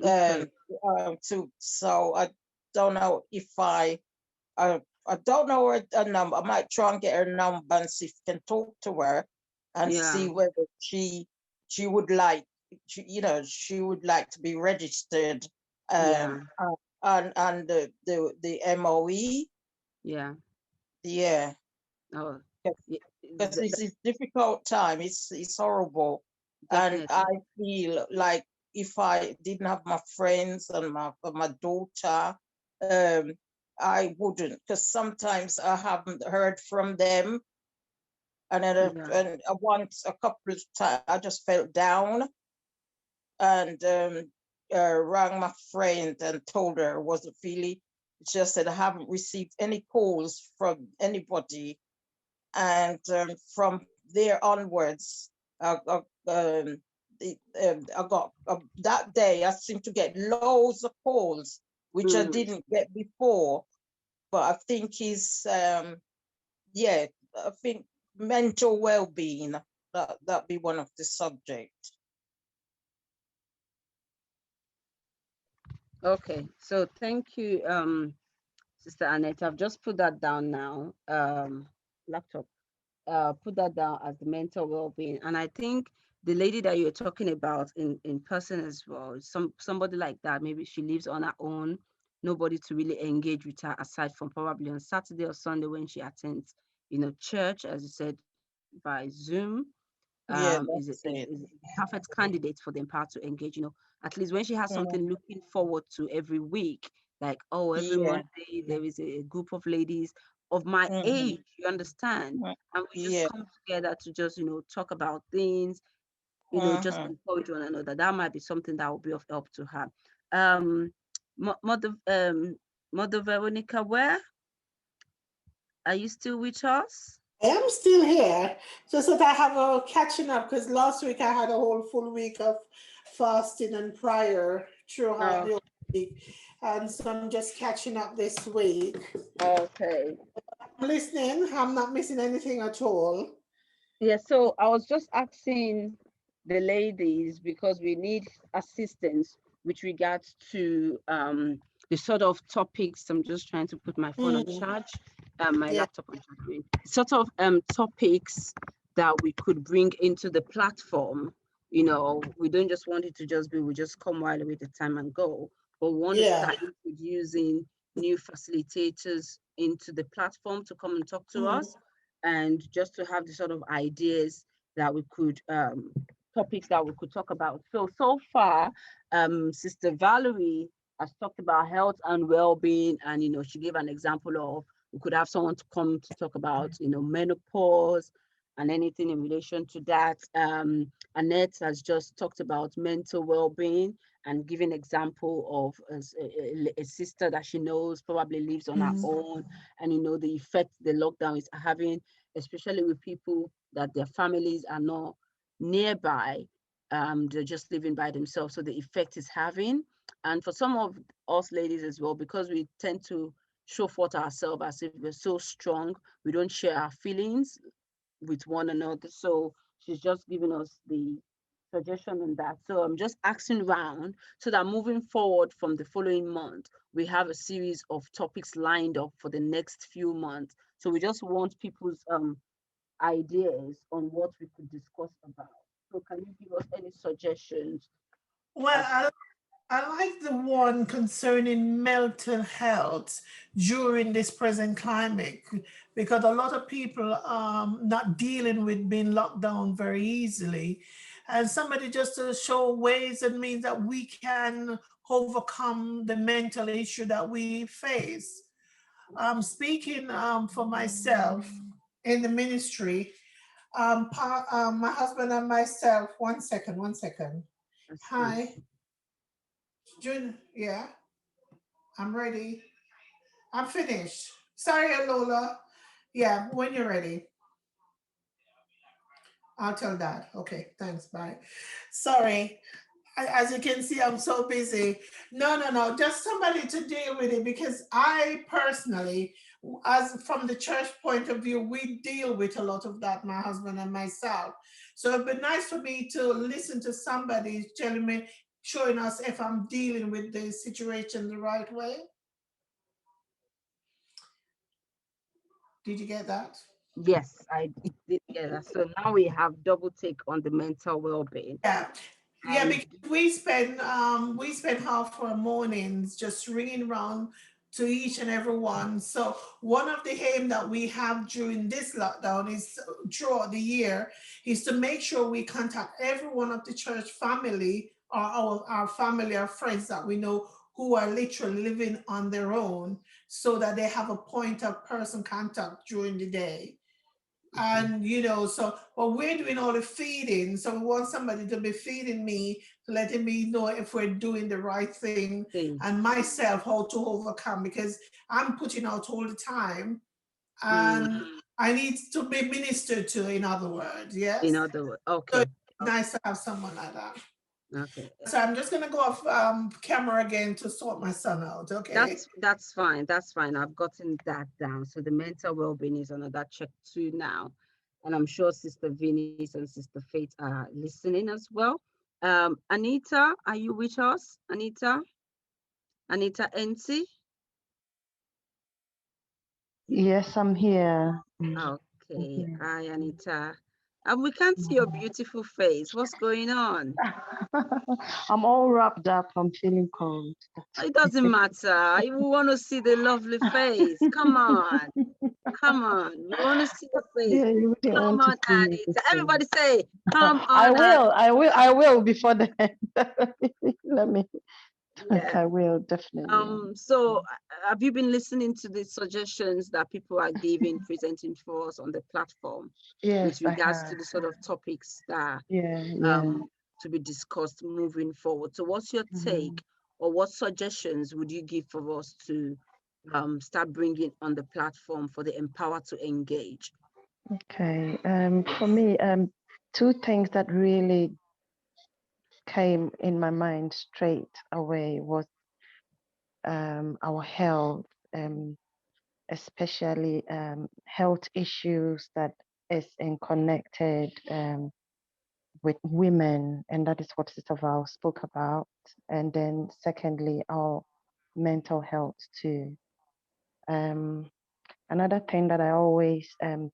Speaker 1: okay.
Speaker 8: so I don't know if I don't know her number. I might try and get her number and see if I can talk to her and
Speaker 1: Yeah.
Speaker 8: see whether she would like she would like to be registered
Speaker 1: Yeah.
Speaker 8: on the MOE.
Speaker 1: Yeah.
Speaker 8: Yeah,
Speaker 1: Oh,
Speaker 8: because this is difficult time. It's horrible, and
Speaker 1: definitely.
Speaker 8: I feel like if I didn't have my friends and my daughter, I wouldn't, because sometimes I haven't heard from them, and
Speaker 1: Yeah.
Speaker 8: once, a couple of times, I just felt down, and rang my friend and told her I wasn't feeling. She just said I haven't received any calls from anybody, and from there onwards, I got that day. I seemed to get loads of calls, which I
Speaker 1: Mm,
Speaker 8: didn't get before. But I think yeah, I think mental well-being, that be one of the subjects.
Speaker 1: okay. So thank you, Sister Annette. I've just put that down now. Laptop. Put that down as the mental well-being. And I think the lady that you're talking about in person as well, somebody like that, maybe she lives on her own, nobody to really engage with her aside from probably on Saturday or Sunday when she attends, church, as you said, by Zoom.
Speaker 8: Yeah,
Speaker 1: Is
Speaker 8: that's it.
Speaker 1: is a perfect candidate for the empowered to engage. At least when she has
Speaker 8: Mm,
Speaker 1: something looking forward to every week, like, oh, every
Speaker 8: yeah.
Speaker 1: Monday there is a group of ladies of my
Speaker 8: Mhm,
Speaker 1: age, you understand,
Speaker 8: mm,
Speaker 1: and we just
Speaker 8: yeah.
Speaker 1: come together to just talk about things, just
Speaker 8: Mhm.
Speaker 1: encourage one another. That might be something that will be of help to her. Um, Mother Veronica, where are you still with us?
Speaker 9: I am still here, just that I have a catching up because last week I had a whole full week of fasting and prayer throughout
Speaker 1: Oh,
Speaker 9: the whole week. And so I'm just catching up this week.
Speaker 1: okay.
Speaker 9: I'm listening, I'm not missing anything at all.
Speaker 1: Yeah, so I was just asking the ladies because we need assistance with regards to the sort of topics. I'm just trying to put my phone on
Speaker 9: Mm,
Speaker 1: charge, my
Speaker 9: yeah.
Speaker 1: laptop on charge. Sort of topics that we could bring into the platform. We don't just want it to just be we just come while away the time and go, but we want to
Speaker 9: Yeah.
Speaker 1: start introducing new facilitators into the platform to come and talk to
Speaker 9: Mm,
Speaker 1: us, and just to have the sort of ideas that we could topics that we could talk about. So far, Sister Valerie has talked about health and well-being, and she gave an example of we could have someone to come to talk about menopause and anything in relation to that. Annette has just talked about mental well-being and giving example of a sister that she knows probably lives on her own, and the effect the lockdown is having, especially with people that their families are not nearby. They're just living by themselves, so the effect is having. And for some of us ladies as well, because we tend to show forth ourselves as if we're so strong, we don't share our feelings with one another. So she's just giving us the suggestion on that. So I'm just asking round so that moving forward from the following month, we have a series of topics lined up for the next few months. So we just want people's ideas on what we could discuss about. So can you give us any suggestions?
Speaker 9: Well, I like the one concerning mental health during this present climate, because a lot of people not dealing with being locked down very easily. And somebody just to show ways and means that we can overcome the mental issue that we face. Speaking for myself in the ministry, my husband and myself, one second. Hi, June, yeah. I'm ready. I'm finished. Sorry, Lola. Yeah, when you're ready. I'll tell Dad. Okay, thanks. Bye. Sorry. As you can see, I'm so busy. No. Just somebody to deal with it, because I personally, as from the church point of view, we deal with a lot of that, my husband and myself. So it'd be nice for me to listen to somebody telling me, showing us if I'm dealing with the situation the right way. Did you get that?
Speaker 1: Yes, I did get that. So now we have double take on the mental well-being.
Speaker 9: Yeah. Yeah,
Speaker 1: And
Speaker 9: because we spend half our mornings just ringing around to each and every one. So one of the aim that we have during this lockdown is throughout the year is to make sure we contact every one of the church family or our family or friends that we know who are literally living on their own, so that they have a point of person contact during the day. And so but we're doing all the feeding, so we want somebody to be feeding me, letting me know if we're doing the right thing, and myself how to overcome, because I'm putting out all the time and I need to be ministered to, in other words. Yes,
Speaker 1: in other words,
Speaker 9: so
Speaker 1: okay.
Speaker 9: it's nice to have someone like that.
Speaker 1: Okay.
Speaker 9: So I'm just gonna go off camera again to sort my son out. Okay.
Speaker 1: That's fine. That's fine. I've gotten that down. So the mental well-being is another check too now. And I'm sure Sister Venus and Sister Faith are listening as well. Anita, are you with us? Anita NC?
Speaker 10: Yes, I'm here.
Speaker 1: Okay. Hi, Anita. And we can't see your beautiful face. What's going on?
Speaker 10: I'm all wrapped up. I'm feeling cold.
Speaker 1: It doesn't matter. We want to see the lovely face. Come on. Come on. We want to see the face.
Speaker 10: Yeah, you really
Speaker 1: Come
Speaker 10: want to
Speaker 1: on,
Speaker 10: see me
Speaker 1: Anita.
Speaker 10: this
Speaker 1: Everybody say, come on.
Speaker 10: I will before the end. Let me.
Speaker 1: Yeah.
Speaker 10: I will definitely.
Speaker 1: So have you been listening to the suggestions that people are giving, presenting for us on the platform
Speaker 10: Yes,
Speaker 1: with
Speaker 10: I
Speaker 1: regards
Speaker 10: have.
Speaker 1: to the sort of topics that
Speaker 10: Yeah.
Speaker 1: to be discussed moving forward? So what's your take, or what suggestions would you give for us to start bringing on the platform for the Empower to Engage?
Speaker 10: Okay. For me, two things that really came in my mind straight away was our health, especially health issues that is in connected with women, and that is what Sister Val spoke about. And then secondly, our mental health too. Another thing that I always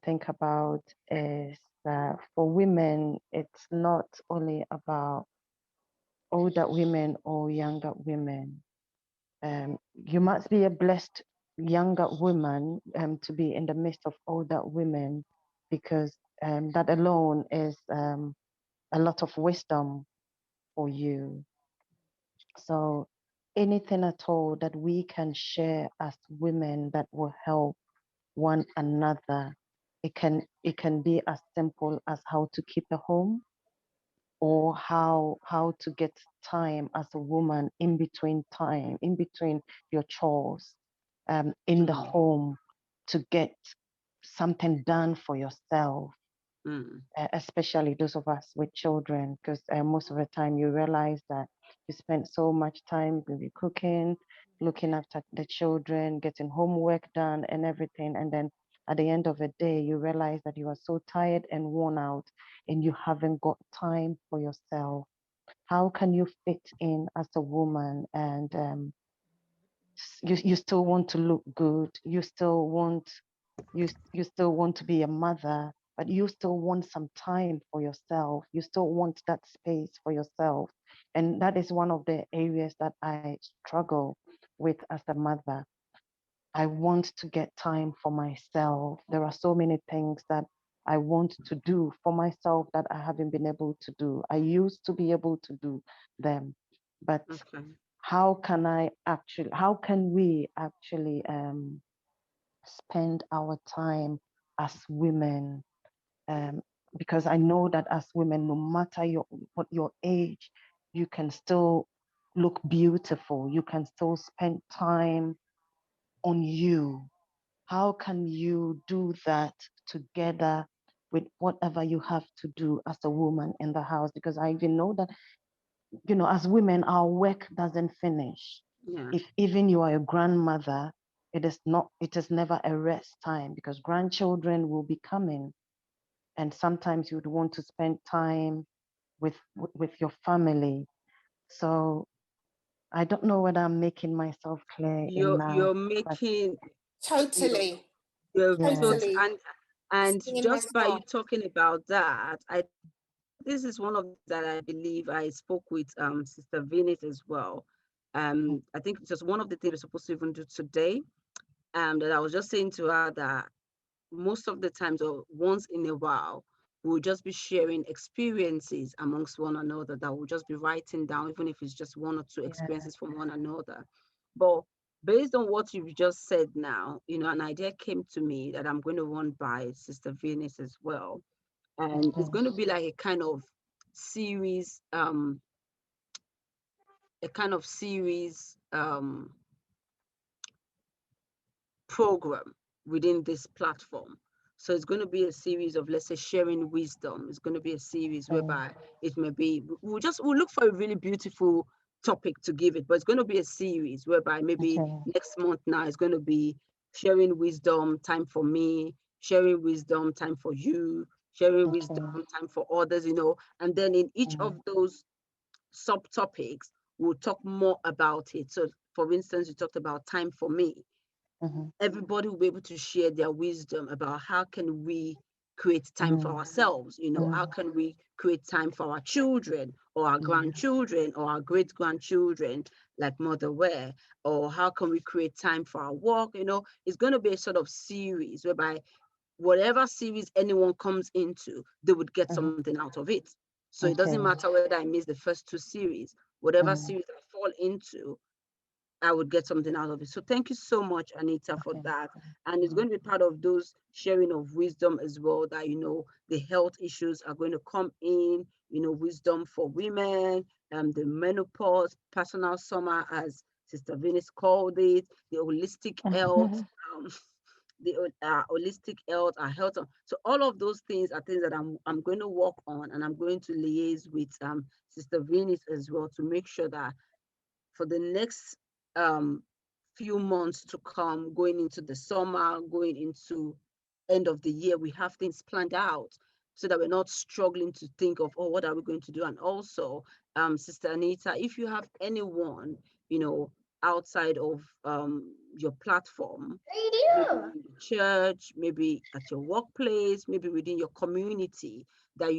Speaker 10: think about is that for women, it's not only about older women or younger women. You must be a blessed younger woman to be in the midst of older women, because that alone is a lot of wisdom for you. So anything at all that we can share as women that will help one another. It can be as simple as how to keep a home, or how to get time as a woman in between your chores, in the home, to get something done for yourself, especially those of us with children, because most of the time you realize that you spend so much time maybe cooking, looking after the children, getting homework done and everything, and then at the end of the day you realize that you are so tired and worn out and you haven't got time for yourself. How can you fit in as a woman and you still want to look good, you still want to be a mother, but you still want some time for yourself, you still want that space for yourself? And that is one of the areas that I struggle with as a mother. I want to get time for myself. There are so many things that I want to do for myself that I haven't been able to do. I used to be able to do them, but
Speaker 1: Okay.
Speaker 10: how can we actually spend our time as women? Because I know that as women, no matter what your age, you can still look beautiful. You can still spend time on you. How can you do that together with whatever you have to do as a woman in the house? Because I even know that, as women, our work doesn't finish.
Speaker 1: Yeah.
Speaker 10: If even you are a grandmother, it is never a rest time, because grandchildren will be coming. And sometimes you would want to spend time with your family. So I don't know whether I'm making myself clear enough.
Speaker 1: You're
Speaker 10: but
Speaker 1: making
Speaker 4: Totally.
Speaker 1: you're
Speaker 10: yeah.
Speaker 4: Totally.
Speaker 1: and
Speaker 4: Singing
Speaker 1: just by you
Speaker 4: myself.
Speaker 1: talking about that, this is one of that I believe I spoke with Sister Venus as well. I think it's just one of the things we're supposed to even do today. That I was just saying to her that most of the times, or once in a while, we'll just be sharing experiences amongst one another, that we'll just be writing down, even if it's just one or two experiences from one another. But based on what you've just said now, an idea came to me that I'm going to run by Sister Venus as well. And it's going to be like a kind of series, program within this platform. So it's going to be a series of, let's say, sharing wisdom. It's going to be a series whereby it may be, we'll look for a really beautiful topic to give it, but it's going to be a series whereby maybe next month now it's going to be sharing wisdom, time for me, sharing wisdom, time for you, sharing wisdom, time for others, and then in each of those subtopics, we'll talk more about it. So for instance, you talked about time for me. Everybody will be able to share their wisdom about how can we create time for ourselves, how can we create time for our children or our grandchildren or our great grandchildren, like Mother Ware, or how can we create time for our work. It's going to be a sort of series whereby whatever series anyone comes into, they would get something out of it. So it doesn't matter whether I miss the first two series, whatever series I fall into, I would get something out of it. So thank you so much, Anita, for that. And it's going to be part of those sharing of wisdom as well, that, the health issues are going to come in, wisdom for women, the menopause, personal summer, as Sister Venus called it, the holistic health, the holistic health, our health. So all of those things are things that I'm going to work on, and I'm going to liaise with Sister Venus as well, to make sure that for the next few months to come, going into the summer, going into end of the year, we have things planned out, so that we're not struggling to think of, what are we going to do? And also, Sister Anita, if you have anyone, outside of your platform, maybe in the church, maybe at your workplace, maybe within your community, that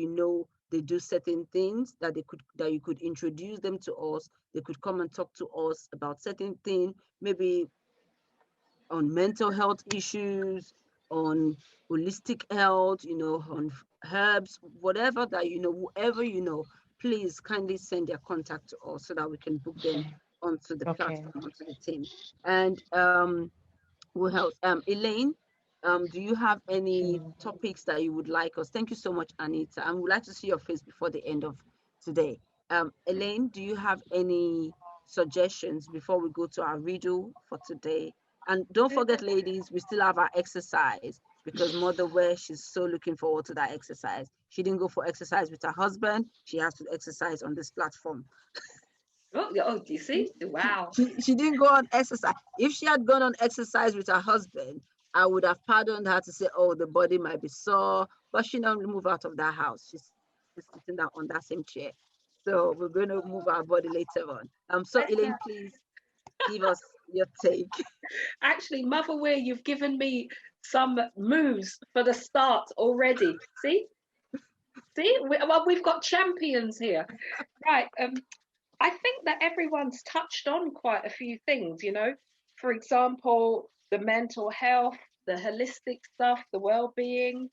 Speaker 1: they do certain things, that you could introduce them to us. They could come and talk to us about certain things, maybe on mental health issues, on holistic health, on herbs, whatever that whoever please kindly send their contact to us, so that we can book them onto the
Speaker 10: Okay.
Speaker 1: platform, onto the team. And who else? Elaine, do you have any topics that you would like us? Thank you so much, Anita. And we'd like to see your face before the end of today. Elaine, do you have any suggestions before we go to our riddle for today? And don't forget, ladies, we still have our exercise because Mother Ware, she's so looking forward to that exercise. She didn't go for exercise with her husband. She has to exercise on this platform.
Speaker 2: Oh, do you see? Wow.
Speaker 1: She didn't go on exercise. If she had gone on exercise with her husband, I would have pardoned her to say, oh, the body might be sore, but she don't move out of that house. She's sitting down on that same chair. So we're going to move our body later on. So Elaine, please give us your take.
Speaker 2: Actually, Mother Weir, you've given me some moves for the start already. See? We've got champions here. Right. I think that everyone's touched on quite a few things, you know. For example, the mental health, the holistic stuff, the well-being,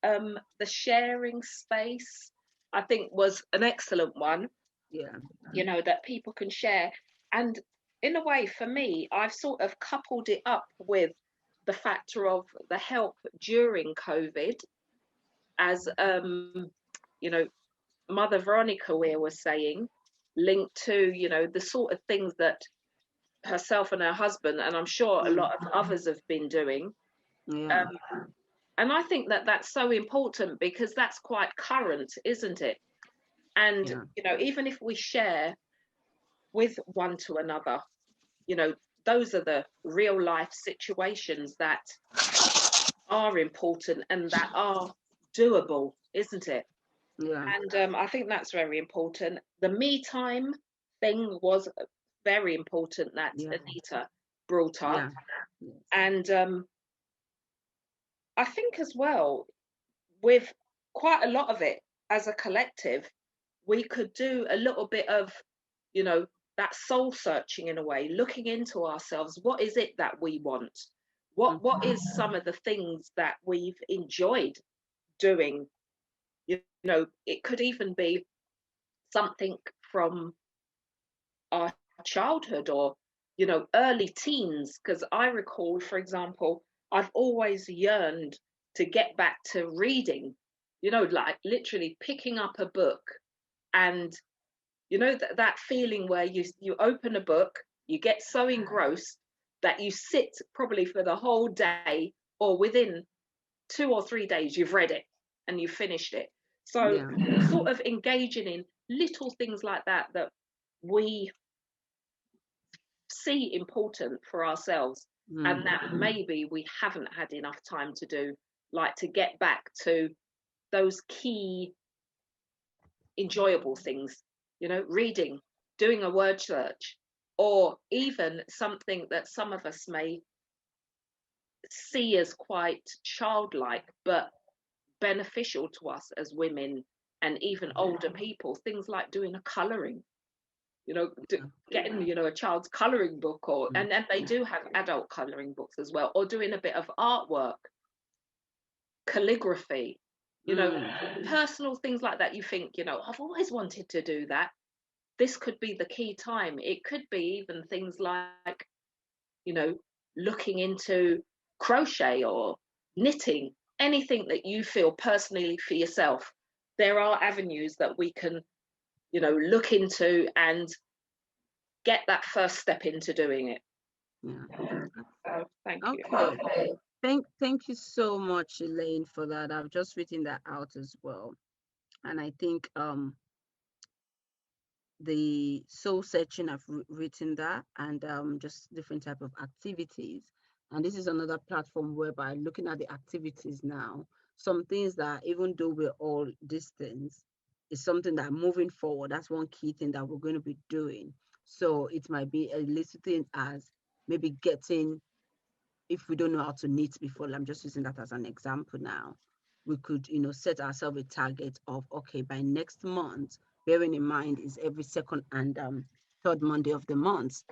Speaker 2: the sharing space, I think was an excellent one.
Speaker 1: Yeah.
Speaker 2: You know, that people can share. And in a way, for me, I've sort of coupled it up with the factor of the help during COVID, as you know, Mother Veronica Weir was saying, linked to, you know, the sort of things that herself and her husband, and I'm sure a lot of others have been doing.
Speaker 1: Yeah.
Speaker 2: And I think that that's so important because that's quite current, isn't it? And,
Speaker 1: Yeah.
Speaker 2: you know, even if we share with one to another, you know, those are the real life situations that are important and that are doable, isn't it?
Speaker 1: Yeah.
Speaker 2: And I think that's very important. The me time thing was very important that
Speaker 1: Yeah.
Speaker 2: Anita brought up.
Speaker 1: Yeah. Yes.
Speaker 2: And I think as well, with quite a lot of it as a collective, we could do a little bit of, you know, that soul searching in a way, looking into ourselves. What is it that we want? What is some of the things that we've enjoyed doing? You know, it could even be something from our childhood or, you know, early teens. Because I recall, for example, I've always yearned to get back to reading, you know, like literally picking up a book and, you know, that feeling where you open a book, you get so engrossed that you sit probably for the whole day, or within 2 or 3 days you've read it and you've finished it. So
Speaker 1: Yeah.
Speaker 2: sort of engaging in little things like that that we see important for ourselves and that maybe we haven't had enough time to do, like to get back to those key enjoyable things, you know, reading, doing a word search, or even something that some of us may see as quite childlike but beneficial to us as women and even older people, things like doing a colouring, you know, getting, you know, a child's colouring book, or and they do have adult colouring books as well, or doing a bit of artwork, calligraphy, you know, personal things like that. You think, you know, I've always wanted to do that. This could be the key time. It could be even things like, you know, looking into crochet or knitting, anything that you feel personally for yourself. There are avenues that we can, you know, look into and get that first step into doing it.
Speaker 1: Yeah.
Speaker 2: So thank you.
Speaker 1: Okay. Thank you so much, Elaine, for that. I've just written that out as well. And I think the soul searching, I've written that, and just different type of activities. And this is another platform whereby looking at the activities now, some things that even though we're all distant, is something that moving forward, that's one key thing that we're going to be doing. So it might be a little thing as maybe getting, if we don't know how to knit before, I'm just using that as an example now, we could, you know, set ourselves a target of, okay, by next month, bearing in mind is every second and third Monday of the month,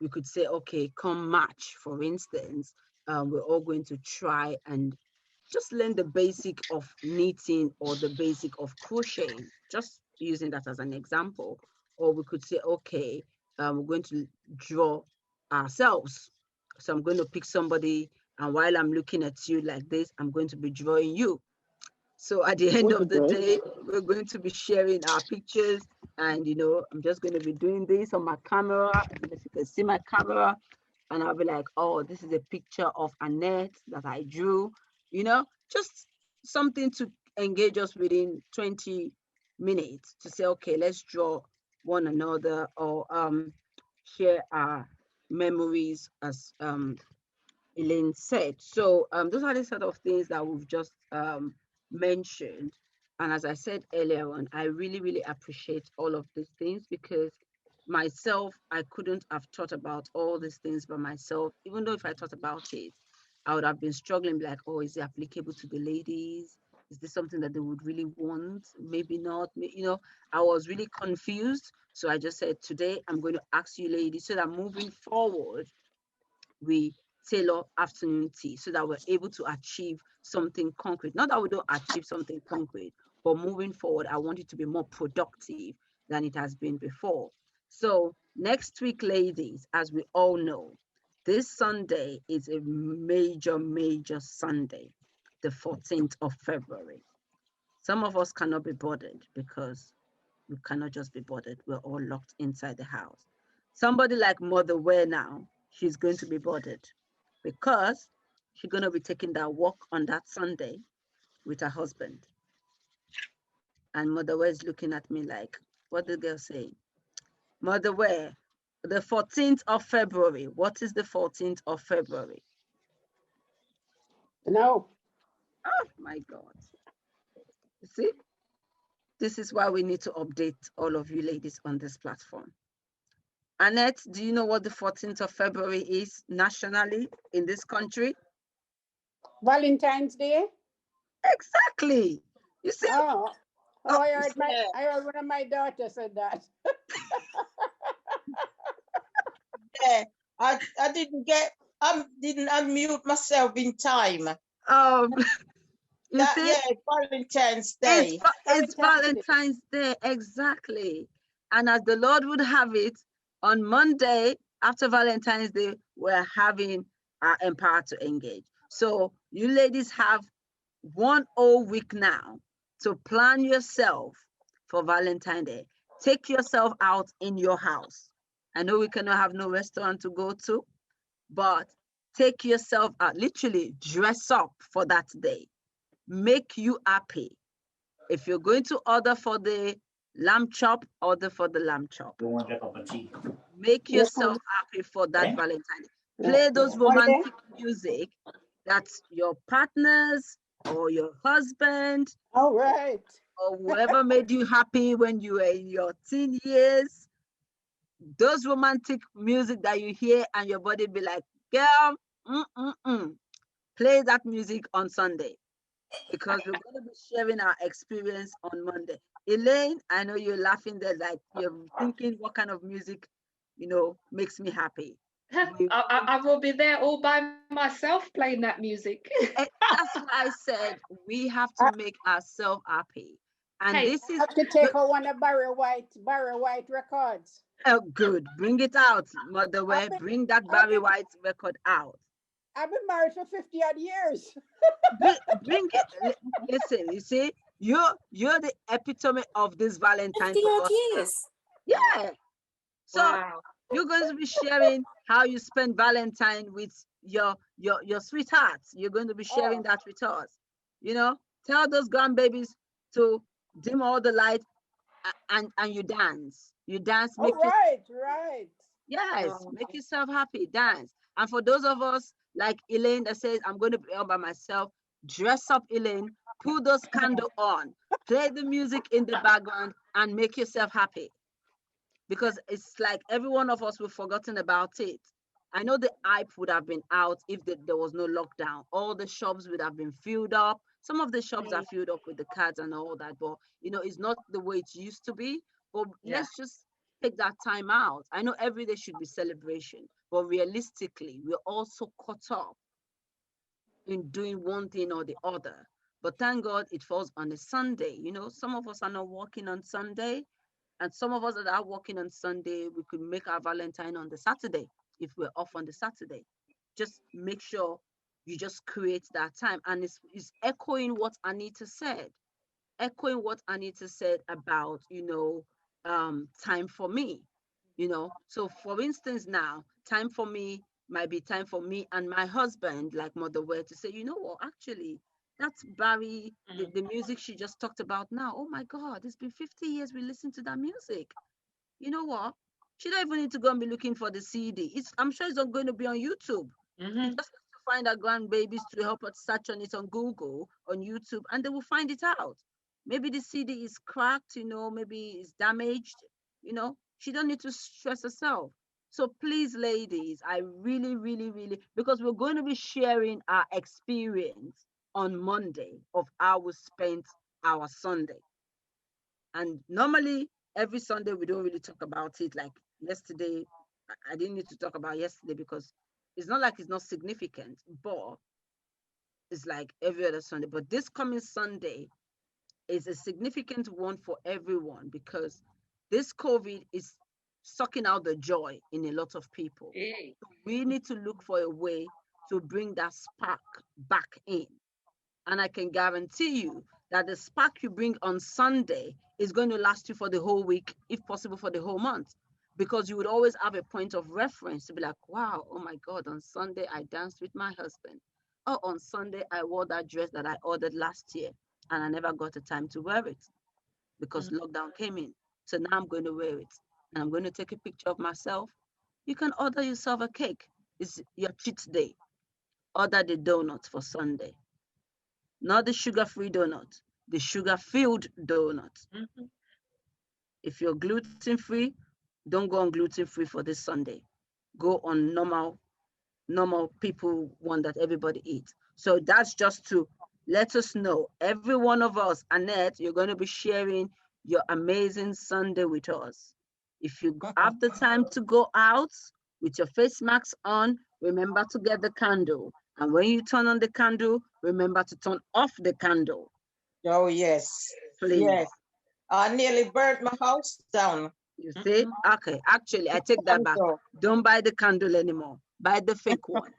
Speaker 1: we could say, okay, come March, for instance, we're all going to try and just learn the basic of knitting or the basic of crocheting, just using that as an example. Or we could say, okay, we're going to draw ourselves. So I'm going to pick somebody, and while I'm looking at you like this, I'm going to be drawing you. So at the end of the day, we're going to be sharing our pictures, and I'm just going to be doing this on my camera. I don't know if you can see my camera, and I'll be like, oh, this is a picture of Annette that I drew, just something to engage us within 20 minutes to say, okay, let's draw one another, or share our memories, as Elaine said. So those are the sort of things that we've just mentioned. And as I said earlier on, I really, really appreciate all of these things, because myself, I couldn't have thought about all these things by myself. Even though if I thought about it, I would have been struggling, like, oh, is it applicable to the ladies? Is this something that they would really want? Maybe not. I was really confused. So I just said, today I'm going to ask you ladies, so that moving forward, we tailor afternoon tea, so that we're able to achieve something concrete. Not that we don't achieve something concrete, but moving forward, I want it to be more productive than it has been before. So next week, ladies, as we all know, this Sunday is a major, major Sunday, the 14th of February. Some of us cannot be bothered, because we cannot just be bothered. We're all locked inside the house. Somebody like Mother Ware now, she's going to be bothered, because she's going to be taking that walk on that Sunday with her husband. And Mother Ware is looking at me like, what did the girl say? Mother Ware, the 14th of February. What is the 14th of February?
Speaker 4: No.
Speaker 1: Oh my God. You see? This is why we need to update all of you ladies on this platform. Annette, do you know what the 14th of February is nationally in this country?
Speaker 4: Valentine's Day?
Speaker 1: Exactly. You see?
Speaker 4: Oh, I heard one of my daughters said that.
Speaker 8: Yeah, I didn't unmute myself in time.
Speaker 1: You see?
Speaker 8: Yeah, Valentine's Day.
Speaker 1: It's Valentine's Day, exactly. And as the Lord would have it, on Monday after Valentine's Day, we're having our Empower to Engage. So you ladies have 1 whole week now to plan yourself for Valentine's Day. Take yourself out in your house. I know we cannot have no restaurant to go to, but take yourself out, literally dress up for that day. Make you happy. If you're going to order for the lamb chop, order for the lamb chop. Make yourself happy for that Valentine. Play those romantic music that your partners or your husband,
Speaker 4: all right,
Speaker 1: or whoever made you happy when you were in your teen years. Those romantic music that you hear and your body be like, girl, play that music on Sunday, because we're going to be sharing our experience on Monday. Elaine, I know you're laughing there, like you're thinking, what kind of music, makes me happy.
Speaker 2: I will be there all by myself playing that music.
Speaker 1: That's why I said we have to make ourselves happy. And
Speaker 4: hey,
Speaker 1: this is
Speaker 4: have to take out one of Barry White records.
Speaker 1: Oh, good. Bring it out, Mother Ware. Bring that Barry White record out.
Speaker 4: I've been married for 50 odd years.
Speaker 1: Bring it. Listen, you see, you're the epitome of this Valentine.
Speaker 5: 50 odd years.
Speaker 1: Yeah. So
Speaker 2: wow.
Speaker 1: You're going to be sharing how you spend Valentine with your sweethearts. You're going to be sharing that with us. Tell those grandbabies to dim all the lights and you dance. You dance.
Speaker 4: Make right.
Speaker 1: Yes, make yourself happy. Dance. And for those of us like Elaine that says, I'm going to be all by myself, dress up, Elaine, put those candles on, play the music in the background, and make yourself happy. Because it's like every one of us, we've forgotten about it. I know the hype would have been out if there was no lockdown. All the shops would have been filled up. Some of the shops are filled up with the cards and all that, but it's not the way it used to be. But let's just take that time out. I know every day should be celebration, but realistically, we're also caught up in doing one thing or the other. But thank God it falls on a Sunday. Some of us are not working on Sunday. And some of us that are working on Sunday, we could make our Valentine on the Saturday if we're off on the Saturday. Just make sure you just create that time. And it's echoing what Anita said, about, time for me, So for instance, now, time for me might be time for me and my husband, like Mother Ware, to say, you know what, actually, that's Barry, the music she just talked about now. Oh my God, it's been 50 years we listened to that music. You know what? She don't even need to go and be looking for the CD. I'm sure it's not going to be on YouTube. You just need to find our grandbabies to help us search on it on Google, on YouTube, and they will find it out. Maybe the CD is cracked, maybe it's damaged, She don't need to stress herself. So please, ladies, I really, really, really, because we're going to be sharing our experience on Monday of how we spent our Sunday. And normally, every Sunday, we don't really talk about it. Like yesterday, I didn't need to talk about yesterday because it's not like it's not significant, but it's like every other Sunday. But this coming Sunday is a significant one for everyone because this COVID is sucking out the joy in a lot of people. We need to look for a way to bring that spark back in. And I can guarantee you that the spark you bring on Sunday is going to last you for the whole week, if possible for the whole month, because you would always have a point of reference to be like, wow, oh my God, on Sunday I danced with my husband. Oh, on Sunday I wore that dress that I ordered last year and I never got the time to wear it because lockdown came in. So now I'm going to wear it and I'm going to take a picture of myself. You can order yourself a cake. It's your cheat day. Order the donut for Sunday. Not the sugar-free donut, the sugar-filled donut. If you're gluten-free, don't go on gluten-free for this Sunday. Go on normal people one that everybody eats. So that's just to let us know. Every one of us, Annette, you're going to be sharing your amazing Sunday with us. If you have the time to go out with your face masks on, remember to get the candle. And when you turn on the candle, remember to turn off the candle.
Speaker 8: Oh, yes.
Speaker 1: Please.
Speaker 8: Yes. I nearly burnt my house down.
Speaker 1: You see? Okay, actually, I take that back. Don't buy the candle anymore. Buy the fake one.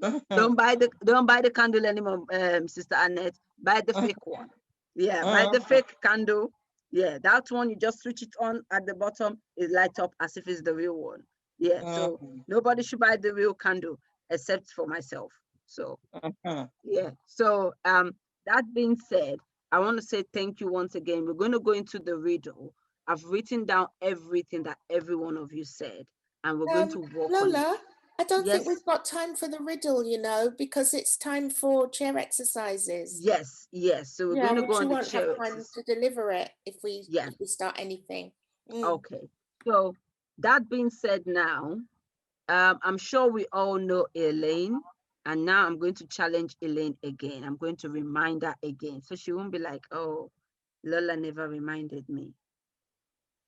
Speaker 1: Don't buy the candle anymore, Sister Annette. Buy the fake one. Yeah, buy the fake candle. Yeah, that one, you just switch it on at the bottom, it lights up as if it's the real one. Yeah, so nobody should buy the real candle except for myself. So, yeah. So, that being said, I want to say thank you once again. We're going to go into the riddle. I've written down everything that every one of you said, and we're going to walk
Speaker 11: Lola,
Speaker 1: on.
Speaker 11: I don't think we've got time for the riddle, because it's time for chair exercises.
Speaker 1: Yes. So we're going to go on the chair.
Speaker 11: We won't have time to deliver it if we start anything.
Speaker 1: Okay. So that being said, now, I'm sure we all know Elaine. And now I'm going to challenge Elaine again. I'm going to remind her again. So she won't be like, oh, Lola never reminded me.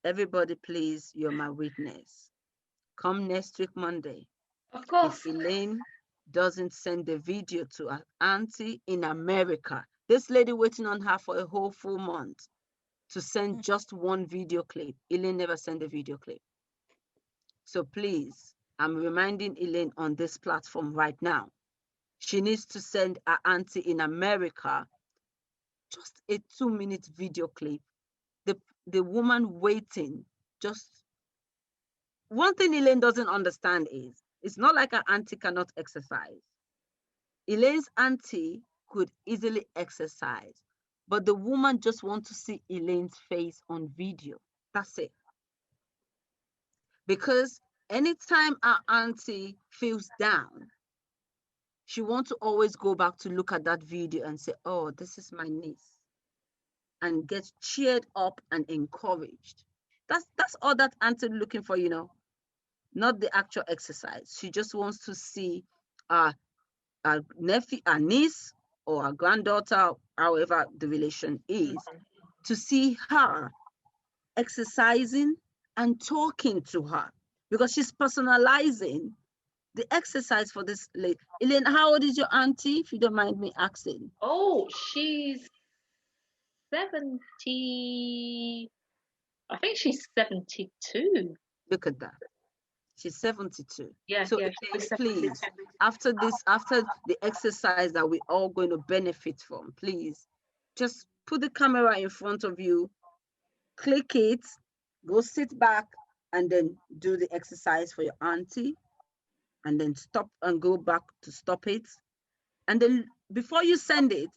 Speaker 1: Everybody, please, you're my witness. Come next week, Monday.
Speaker 2: Of course.
Speaker 1: If Elaine doesn't send the video to her auntie in America, this lady waiting on her for a whole full month to send just one video clip. Elaine never sent a video clip. So please, I'm reminding Elaine on this platform right now. She needs to send her auntie in America just a 2-minute video clip. The woman waiting, just one thing Elaine doesn't understand is it's not like her auntie cannot exercise. Elaine's auntie could easily exercise, but the woman just wants to see Elaine's face on video. That's it. Because anytime our auntie feels down, she wants to always go back to look at that video and say, oh, this is my niece, and get cheered up and encouraged. That's all that auntie looking for, not the actual exercise. She just wants to see our nephew, our niece, or our granddaughter, however the relation is, to see her exercising and talking to her, because she's personalizing the exercise for this lady. Elaine, how old is your auntie, if you don't mind me asking?
Speaker 2: Oh, she's 74. I think she's 72.
Speaker 1: Look at that. She's 72.
Speaker 2: Yeah,
Speaker 1: So
Speaker 2: yeah,
Speaker 1: again,
Speaker 2: she's
Speaker 1: please,
Speaker 2: 72.
Speaker 1: after the exercise that we're all going to benefit from, please just put the camera in front of you, click it, go sit back, and then do the exercise for your auntie, and then stop and go back to stop it. And then before you send it,